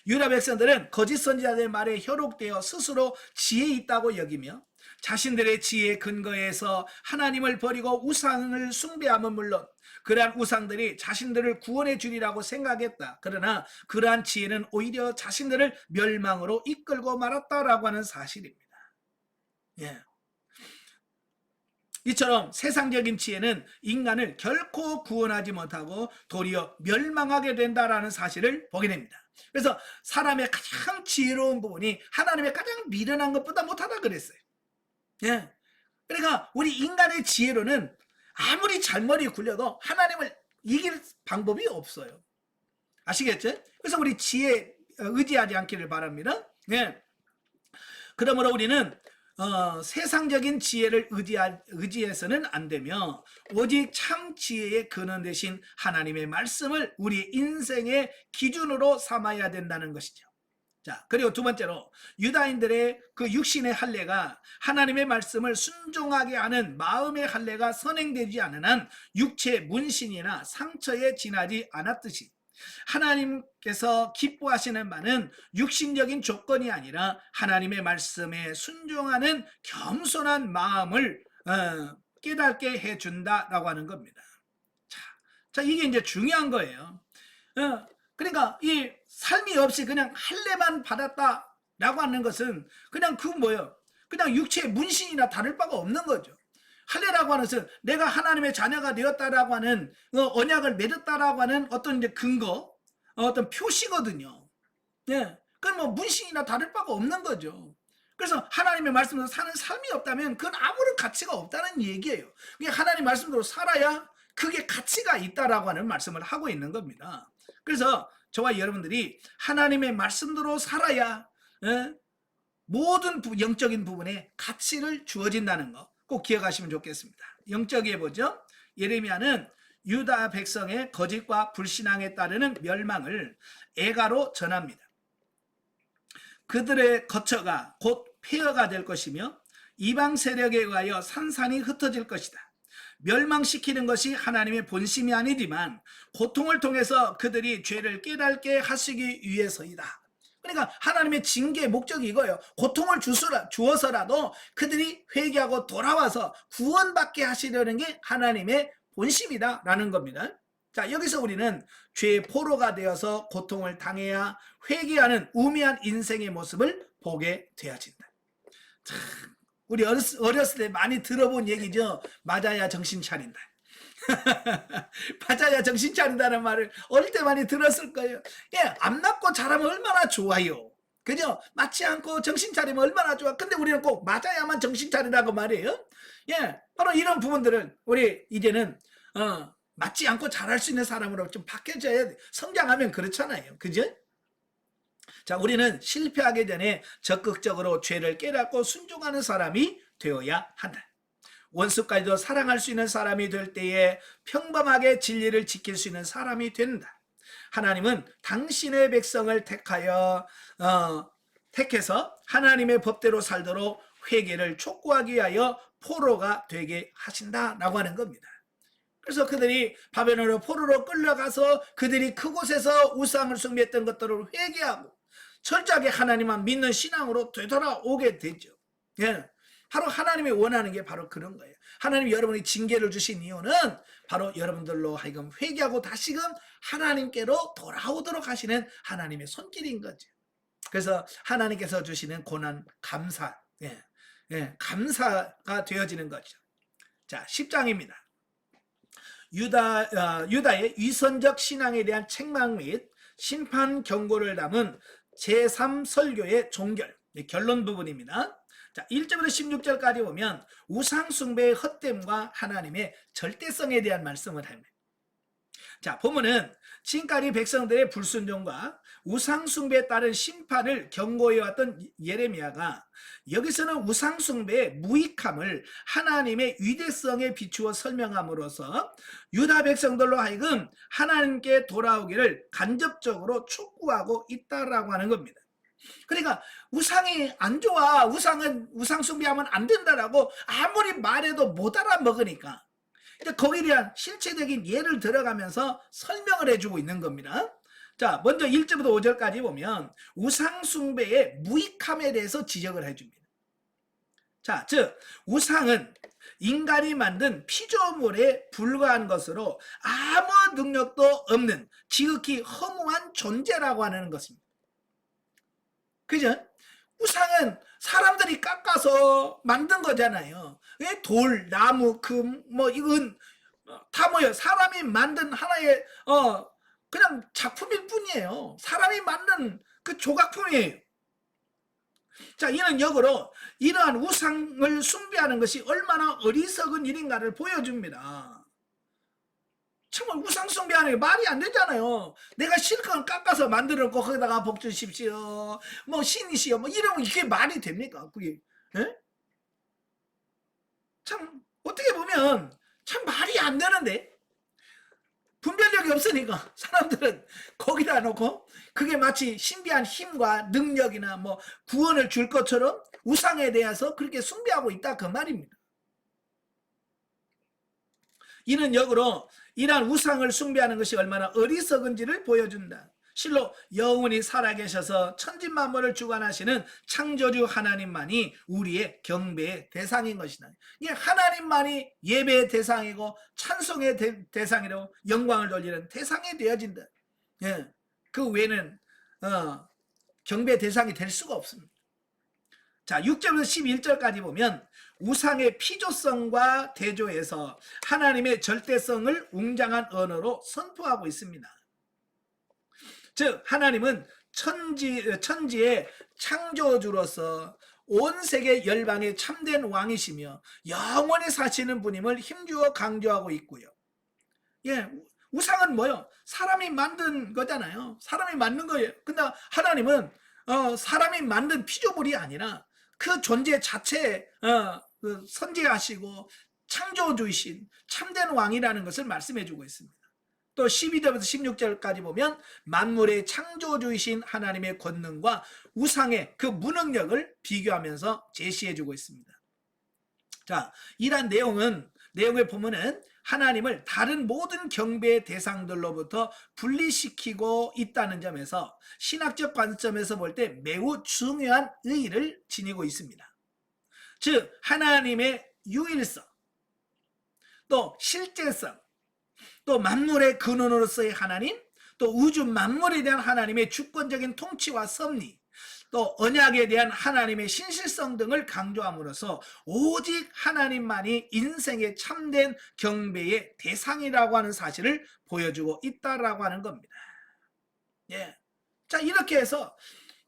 유다 백성들은 거짓 선지자들의 말에 현혹되어 스스로 지혜 있다고 여기며 자신들의 지혜에 근거해서 하나님을 버리고 우상을 숭배함은 물론 그러한 우상들이 자신들을 구원해 주리라고 생각했다. 그러나 그러한 지혜는 오히려 자신들을 멸망으로 이끌고 말았다라고 하는 사실입니다. 예. 이처럼 세상적인 지혜는 인간을 결코 구원하지 못하고 도리어 멸망하게 된다라는 사실을 보게 됩니다. 그래서 사람의 가장 지혜로운 부분이 하나님의 가장 미련한 것보다 못하다 그랬어요. 예. 그러니까 우리 인간의 지혜로는 아무리 잘머리 굴려도 하나님을 이길 방법이 없어요. 아시겠죠? 그래서 우리 지혜에 의지하지 않기를 바랍니다. 예. 그러므로 우리는 세상적인 지혜를 의지해서는 안 되며 오직 참 지혜의 근원 되신 하나님의 말씀을 우리 인생의 기준으로 삼아야 된다는 것이죠. 자, 그리고 두 번째로 유다인들의 그 육신의 할례가 하나님의 말씀을 순종하게 하는 마음의 할례가 선행되지 않은 한 육체 문신이나 상처에 지나지 않았듯이 하나님께서 기뻐하시는 바는 육신적인 조건이 아니라 하나님의 말씀에 순종하는 겸손한 마음을 깨닫게 해준다라고 하는 겁니다. 자, 이게 이제 중요한 거예요. 그러니까 이 삶이 없이 그냥 할례만 받았다라고 하는 것은 그냥 그 뭐예요? 그냥 육체의 문신이나 다를 바가 없는 거죠. 할례라고 하는 것은 내가 하나님의 자녀가 되었다라고 하는 언약을 맺었다라고 하는 어떤 이제 근거, 어떤 표시거든요. 예. 그건 뭐 문신이나 다를 바가 없는 거죠. 그래서 하나님의 말씀으로 사는 삶이 없다면 그건 아무런 가치가 없다는 얘기예요. 하나님 말씀대로 살아야 그게 가치가 있다라고 하는 말씀을 하고 있는 겁니다. 그래서 저와 여러분들이 하나님의 말씀대로 살아야 모든 영적인 부분에 가치를 주어진다는 거 꼭 기억하시면 좋겠습니다. 영적 예보죠. 예레미야는 유다 백성의 거짓과 불신앙에 따르는 멸망을 애가로 전합니다. 그들의 거처가 곧 폐허가 될 것이며 이방 세력에 의하여 산산이 흩어질 것이다. 멸망시키는 것이 하나님의 본심이 아니지만 고통을 통해서 그들이 죄를 깨닫게 하시기 위해서이다. 그러니까 하나님의 징계의 목적이 이거예요. 고통을 주어서라도 그들이 회개하고 돌아와서 구원받게 하시려는 게 하나님의 본심이다라는 겁니다. 자, 여기서 우리는 죄의 포로가 되어서 고통을 당해야 회개하는 우매한 인생의 모습을 보게 되어진다. 참, 우리 어렸을 때 많이 들어본 얘기죠. 맞아야 정신 차린다. 맞아야 정신 차린다는 말을 어릴 때 많이 들었을 거예요. 예, 안 맞고 자라면 얼마나 좋아요. 그죠? 맞지 않고 정신 차리면 얼마나 좋아. 근데 우리는 꼭 맞아야만 정신 차리라고 말이에요. 예, 바로 이런 부분들을 우리 이제는 맞지 않고 자랄 수 있는 사람으로 좀 바뀌어져야 돼. 성장하면 그렇잖아요. 그죠? 자, 우리는 실패하기 전에 적극적으로 죄를 깨닫고 순종하는 사람이 되어야 한다. 원수까지도 사랑할 수 있는 사람이 될 때에 평범하게 진리를 지킬 수 있는 사람이 된다. 하나님은 당신의 백성을 택해서 하나님의 법대로 살도록 회개를 촉구하기 위하여 포로가 되게 하신다라고 하는 겁니다. 그래서 그들이 바벨론으로 포로로 끌려가서 그들이 그곳에서 우상을 숭배했던 것들을 회개하고 철저하게 하나님만 믿는 신앙으로 되돌아오게 되죠. 예. 바로 하나님이 원하는 게 바로 그런 거예요. 하나님이 여러분이 징계를 주신 이유는 바로 여러분들로 하여금 회개하고 다시금 하나님께로 돌아오도록 하시는 하나님의 손길인 거죠. 그래서 하나님께서 주시는 고난 감사, 감사가 되어지는 거죠. 자, 10장입니다. 유다의 위선적 신앙에 대한 책망 및 심판 경고를 담은 제3설교의 종결, 결론 부분입니다. 자, 1절부터 16절까지 보면 우상숭배의 헛됨과 하나님의 절대성에 대한 말씀을 합니다. 자, 보면은 지금까지 백성들의 불순종과 우상숭배에 따른 심판을 경고해왔던 예레미야가 여기서는 우상숭배의 무익함을 하나님의 위대성에 비추어 설명함으로써 유다 백성들로 하여금 하나님께 돌아오기를 간접적으로 촉구하고 있다라고 하는 겁니다. 그러니까 우상이 안 좋아, 우상 숭배하면 안 된다라고 아무리 말해도 못 알아먹으니까 거기에 대한 실체적인 예를 들어가면서 설명을 해주고 있는 겁니다. 자, 먼저 1절부터 5절까지 보면 우상 숭배의 무익함에 대해서 지적을 해줍니다. 자, 즉 우상은 인간이 만든 피조물에 불과한 것으로 아무 능력도 없는 지극히 허무한 존재라고 하는 것입니다. 그죠? 우상은 사람들이 깎아서 만든 거잖아요. 왜 돌, 나무, 금, 이건 다 뭐예요? 사람이 만든 하나의 그냥 작품일 뿐이에요. 사람이 만든 그 조각품이에요. 자, 이는 역으로 이러한 우상을 숭배하는 것이 얼마나 어리석은 일인가를 보여줍니다. 정말 우상 숭배하는 게 말이 안 되잖아요. 내가 실컷 깎아서 만들어 놓고 거기다가 복 주십시오, 신이시여, 이러면 이게 말이 됩니까? 그게 참 어떻게 보면 참 말이 안 되는데 분별력이 없으니까 사람들은 거기다 놓고 그게 마치 신비한 힘과 능력이나 구원을 줄 것처럼 우상에 대해서 그렇게 숭배하고 있다 그 말입니다. 이는 역으로 이러한 우상을 숭배하는 것이 얼마나 어리석은지를 보여준다. 실로 영원히 살아계셔서 천지만물을 주관하시는 창조주 하나님만이 우리의 경배의 대상인 것이다. 이게 하나님만이 예배의 대상이고 찬송의 대상이고 영광을 돌리는 대상이 되어진다. 그 외에는 경배의 대상이 될 수가 없습니다. 자, 6절부터 11절까지 보면 우상의 피조성과 대조해서 하나님의 절대성을 웅장한 언어로 선포하고 있습니다. 즉 하나님은 천지의 창조주로서 온 세계 열방의 참된 왕이시며 영원히 사시는 분임을 힘주어 강조하고 있고요. 예, 우상은 뭐요? 사람이 만든 거잖아요. 사람이 만든 거예요. 근데 하나님은 사람이 만든 피조물이 아니라 그 존재 자체에 그 선지하시고 창조주이신 참된 왕이라는 것을 말씀해주고 있습니다. 또 12절부터 16절까지 보면 만물의 창조주이신 하나님의 권능과 우상의 그 무능력을 비교하면서 제시해주고 있습니다. 자, 이러한 내용을 보면은 하나님을 다른 모든 경배의 대상들로부터 분리시키고 있다는 점에서 신학적 관점에서 볼 때 매우 중요한 의의를 지니고 있습니다. 즉 하나님의 유일성, 또 실제성, 또 만물의 근원으로서의 하나님, 또 우주 만물에 대한 하나님의 주권적인 통치와 섭리, 또 언약에 대한 하나님의 신실성 등을 강조함으로써 오직 하나님만이 인생의 참된 경배의 대상이라고 하는 사실을 보여주고 있다라고 하는 겁니다. 예. 자, 이렇게 해서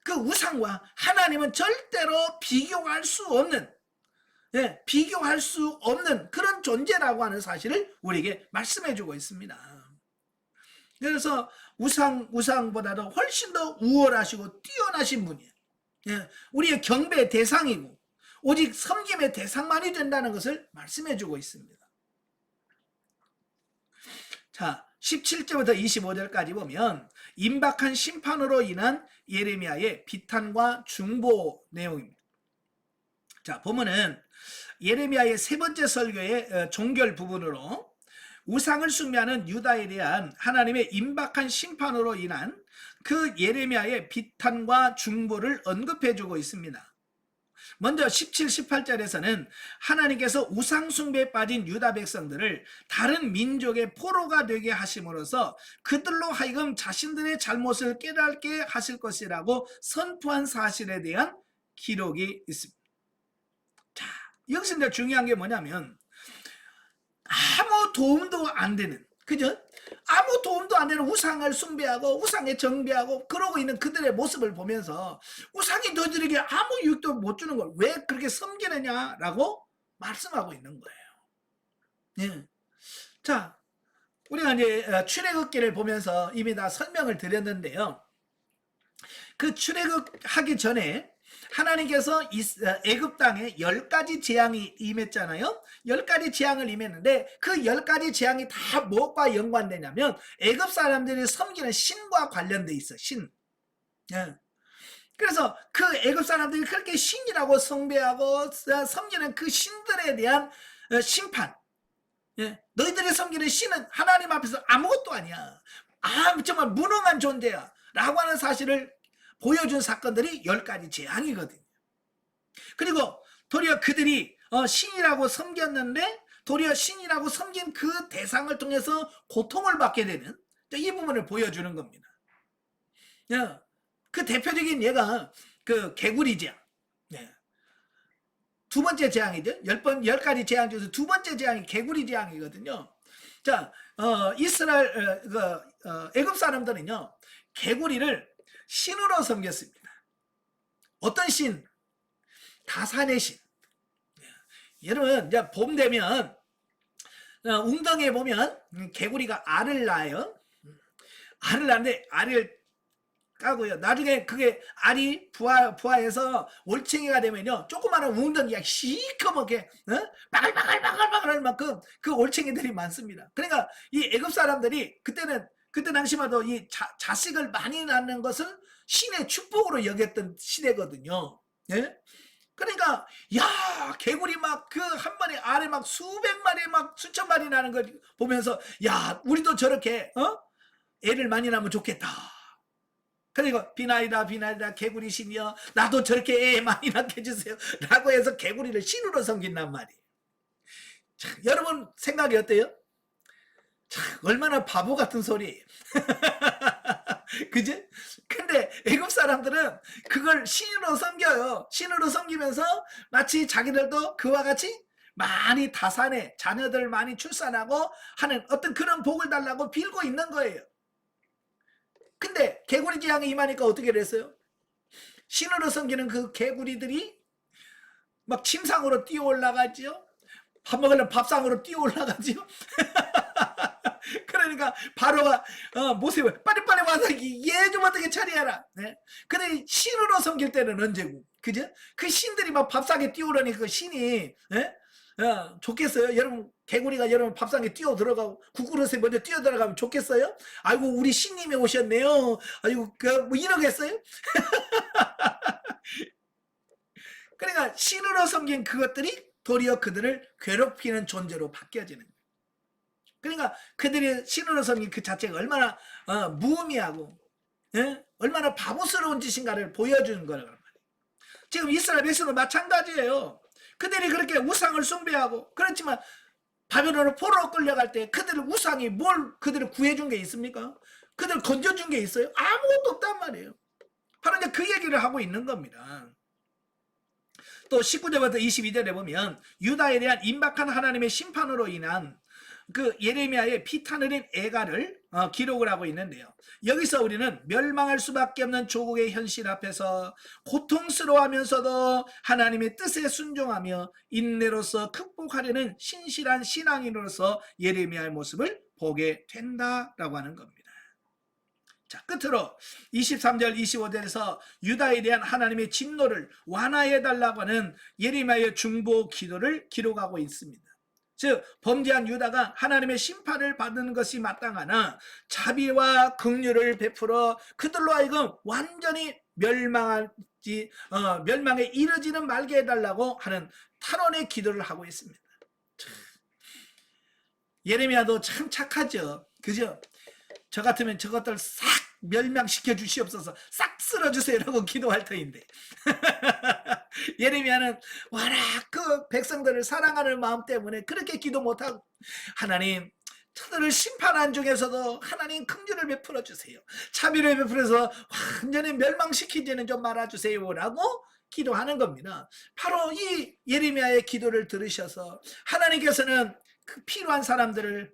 그 우상과 하나님은 절대로 비교할 수 없는, 예, 비교할 수 없는 그런 존재라고 하는 사실을 우리에게 말씀해주고 있습니다. 그래서 우상보다도 훨씬 더 우월하시고 뛰어나신 분이에요. 예, 우리의 경배의 대상이고 오직 섬김의 대상만이 된다는 것을 말씀해주고 있습니다. 자, 17절부터 25절까지 보면 임박한 심판으로 인한 예레미야의 비탄과 중보 내용입니다. 자, 보면은 예레미야의 세 번째 설교의 종결 부분으로 우상을 숭배하는 유다에 대한 하나님의 임박한 심판으로 인한 그 예레미야의 비탄과 중보를 언급해주고 있습니다. 먼저 17, 18절에서는 하나님께서 우상 숭배에 빠진 유다 백성들을 다른 민족의 포로가 되게 하심으로써 그들로 하여금 자신들의 잘못을 깨닫게 하실 것이라고 선포한 사실에 대한 기록이 있습니다. 자, 여기서 중요한 게 뭐냐면 아무 도움도 안 되는, 그죠? 아무 도움도 안 되는 우상을 숭배하고 우상에 정배하고 그러고 있는 그들의 모습을 보면서 우상이 너희들에게 아무 유익도 못 주는 걸 왜 그렇게 섬기느냐라고 말씀하고 있는 거예요. 예. 자, 우리가 이제 출애굽기를 보면서 이미 다 설명을 드렸는데요. 그 출애굽하기 전에 하나님께서 애굽 땅에 10가지 재앙이 임했잖아요. 10가지 재앙을 임했는데 그 10가지 재앙이 다 무엇과 연관되냐면 애굽 사람들이 섬기는 신과 관련돼 있어. 신. 예. 그래서 그 애굽 사람들이 그렇게 신이라고 숭배하고 섬기는 그 신들에 대한 심판. 예. 너희들이 섬기는 신은 하나님 앞에서 아무것도 아니야. 정말 무능한 존재야 라고 하는 사실을 보여준 사건들이 10가지 재앙이거든요. 그리고 도리어 그들이 신이라고 섬겼는데 도리어 신이라고 섬긴 그 대상을 통해서 고통을 받게 되는 이 부분을 보여주는 겁니다. 그 대표적인 예가 그 개구리 재앙. 두 번째 재앙이죠. 10가지 재앙 중에서 두 번째 재앙이 개구리 재앙이거든요. 자, 이스라엘 애굽 사람들은요 개구리를 신으로 섬겼습니다. 어떤 신? 다산의 신. 여러분 이제 봄 되면 웅덩이에 보면 개구리가 알을 낳아요. 알을 낳는데 알을 까고요. 나중에 그게 알이 부화해서 올챙이가 되면요 조그마한 웅덩이가 시커멓게 바글바글바글바글 만큼 그 올챙이들이 많습니다. 그러니까 이 애굽 사람들이 그때 당시마다 이 자식을 많이 낳는 것을 신의 축복으로 여겼던 시대거든요. 예? 그러니까 야 개구리 막 그 한 번에 알에 막 수백 마리 막 수천 마리 나는 걸 보면서 야 우리도 저렇게 애를 많이 낳으면 좋겠다. 그리고 비나이다 개구리 신이여 나도 저렇게 애 많이 낳게 해주세요 라고 해서 개구리를 신으로 섬긴단 말이에요. 자, 여러분 생각이 어때요? 참, 얼마나 바보 같은 소리예요. 그지? 근데 애굽 사람들은 그걸 신으로 섬겨요. 신으로 섬기면서 마치 자기들도 그와 같이 많이 다산에 자녀들 많이 출산하고 하는 어떤 그런 복을 달라고 빌고 있는 거예요. 근데 개구리 재앙이 임하니까 어떻게 됐어요? 신으로 섬기는 그 개구리들이 막 침상으로 뛰어 올라가지요. 밥 먹으려면 밥상으로 뛰어 올라가지요. 그러니까 바로가 모세를 빨리빨리 와서 얘 좀 어떻게 처리해라. 네? 근데 신으로 섬길 때는 언제고, 그죠? 그 신들이 막 밥상에 뛰어오르니 그 신이 좋겠어요? 여러분 개구리가 여러분 밥상에 뛰어 들어가고 국그릇에 먼저 뛰어 들어가면 좋겠어요? 아이고 우리 신님이 오셨네요. 아이고 뭐 이러겠어요? 그러니까 신으로 섬긴 그것들이 도리어 그들을 괴롭히는 존재로 바뀌어지는 거예요. 그러니까 그들이 신으로 섬긴 그 자체가 얼마나 무의미하고 얼마나 바보스러운 짓인가를 보여주는 거란 말이에요. 지금 이스라엘 백성도 마찬가지예요. 그들이 그렇게 우상을 숭배하고 그렇지만 바벨론으로 포로로 끌려갈 때 그들의 우상이 뭘 그들을 구해준 게 있습니까? 그들을 건져준 게 있어요? 아무것도 없단 말이에요. 바로 이제 그 얘기를 하고 있는 겁니다. 또 19절부터 22절에 보면 유다에 대한 임박한 하나님의 심판으로 인한 그 예레미야의 피탄 흘린 애가를 기록을 하고 있는데요. 여기서 우리는 멸망할 수밖에 없는 조국의 현실 앞에서 고통스러워하면서도 하나님의 뜻에 순종하며 인내로서 극복하려는 신실한 신앙인으로서 예레미야의 모습을 보게 된다라고 하는 겁니다. 자, 끝으로 23절 25절에서 유다에 대한 하나님의 진노를 완화해달라고 하는 예레미야의 중보 기도를 기록하고 있습니다. 즉 범죄한 유다가 하나님의 심판을 받는 것이 마땅하나 자비와 긍휼을 베풀어 그들로 하여금 완전히 멸망에 이르지는 말게 해달라고 하는 탄원의 기도를 하고 있습니다. 예레미야도 참 착하죠. 그죠? 저 같으면 저것들 싹 멸망시켜 주시옵소서, 싹 쓸어주세요라고 기도할 터인데 예레미야는 워낙 그 백성들을 사랑하는 마음 때문에 그렇게 기도 못하고 하나님 저들을 심판한 중에서도 하나님 긍휼을 베풀어 주세요, 자비를 베풀어서 완전히 멸망시키지는 좀 말아주세요 라고 기도하는 겁니다. 바로 이 예레미야의 기도를 들으셔서 하나님께서는 그 필요한 사람들을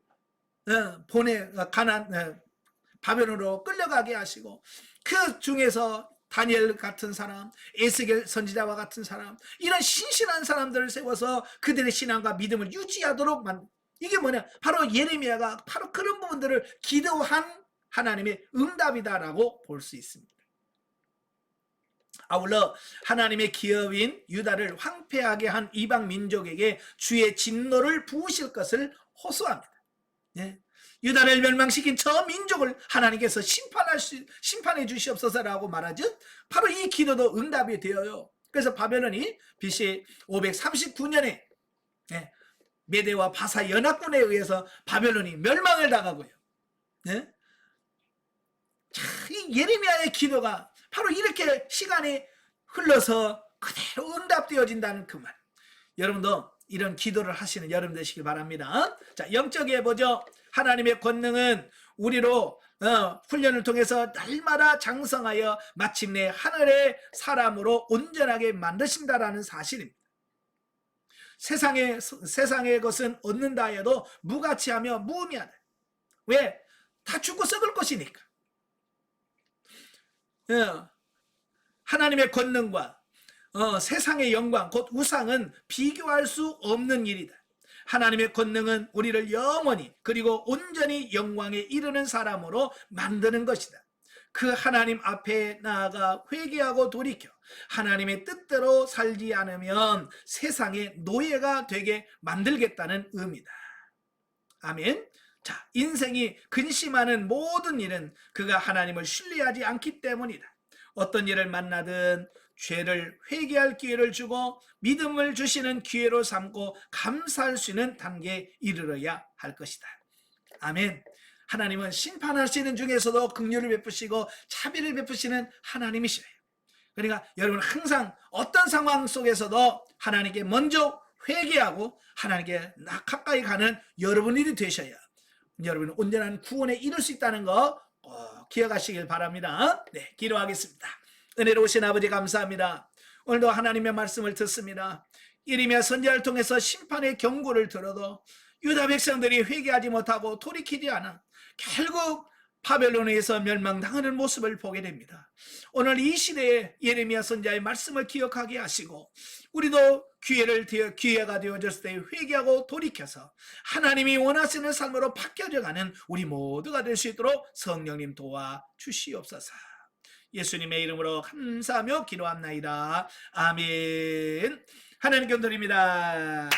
바벨론으로 끌려가게 하시고 그 중에서 다니엘 같은 사람, 에스겔 선지자와 같은 사람, 이런 신실한 사람들을 세워서 그들의 신앙과 믿음을 유지하도록 이게 뭐냐? 바로 예레미야가 바로 그런 부분들을 기도한 하나님의 응답이다라고 볼 수 있습니다. 아울러 하나님의 기업인 유다를 황폐하게 한 이방 민족에게 주의 진노를 부으실 것을 호소합니다. 예? 유다를 멸망시킨 저 민족을 하나님께서 심판해 주시옵소서라고 말하죠. 바로 이 기도도 응답이 되어요. 그래서 바벨론이 BC 539년에 메대와 바사 연합군에 의해서 바벨론이 멸망을 당하고요. 네? 이 예레미야의 기도가 바로 이렇게 시간이 흘러서 그대로 응답되어진다는 그 말. 여러분도 이런 기도를 하시는 여러분 되시길 바랍니다. 자, 영적에 보죠. 하나님의 권능은 우리로 훈련을 통해서 날마다 장성하여 마침내 하늘의 사람으로 온전하게 만드신다라는 사실입니다. 세상의 것은 얻는다 해도 무가치하며 무의미하다. 왜? 다 죽고 썩을 것이니까. 하나님의 권능과 세상의 영광 곧 우상은 비교할 수 없는 일이다. 하나님의 권능은 우리를 영원히 그리고 온전히 영광에 이르는 사람으로 만드는 것이다. 그 하나님 앞에 나아가 회개하고 돌이켜 하나님의 뜻대로 살지 않으면 세상의 노예가 되게 만들겠다는 의미다. 아멘. 자, 인생이 근심하는 모든 일은 그가 하나님을 신뢰하지 않기 때문이다. 어떤 일을 만나든 죄를 회개할 기회를 주고 믿음을 주시는 기회로 삼고 감사할 수 있는 단계에 이르러야 할 것이다. 아멘. 하나님은 심판하시는 중에서도 긍휼을 베푸시고 자비를 베푸시는 하나님이시래요. 그러니까 여러분 항상 어떤 상황 속에서도 하나님께 먼저 회개하고 하나님께 가까이 가는 여러분이 되셔야 여러분은 온전한 구원에 이룰 수 있다는 거 기억하시길 바랍니다. 네, 기도하겠습니다. 은혜로우신 아버지 감사합니다. 오늘도 하나님의 말씀을 듣습니다. 예레미야 선지자를 통해서 심판의 경고를 들어도 유다 백성들이 회개하지 못하고 돌이키지 않아 결국 바벨론에서 멸망당하는 모습을 보게 됩니다. 오늘 이 시대에 예레미야 선지자의 말씀을 기억하게 하시고 우리도 기회가 되어졌을 때 회개하고 돌이켜서 하나님이 원하시는 삶으로 바뀌어져가는 우리 모두가 될 수 있도록 성령님 도와 주시옵소서. 예수님의 이름으로 감사하며 기도합나이다. 아멘. 하나님 감사드립니다.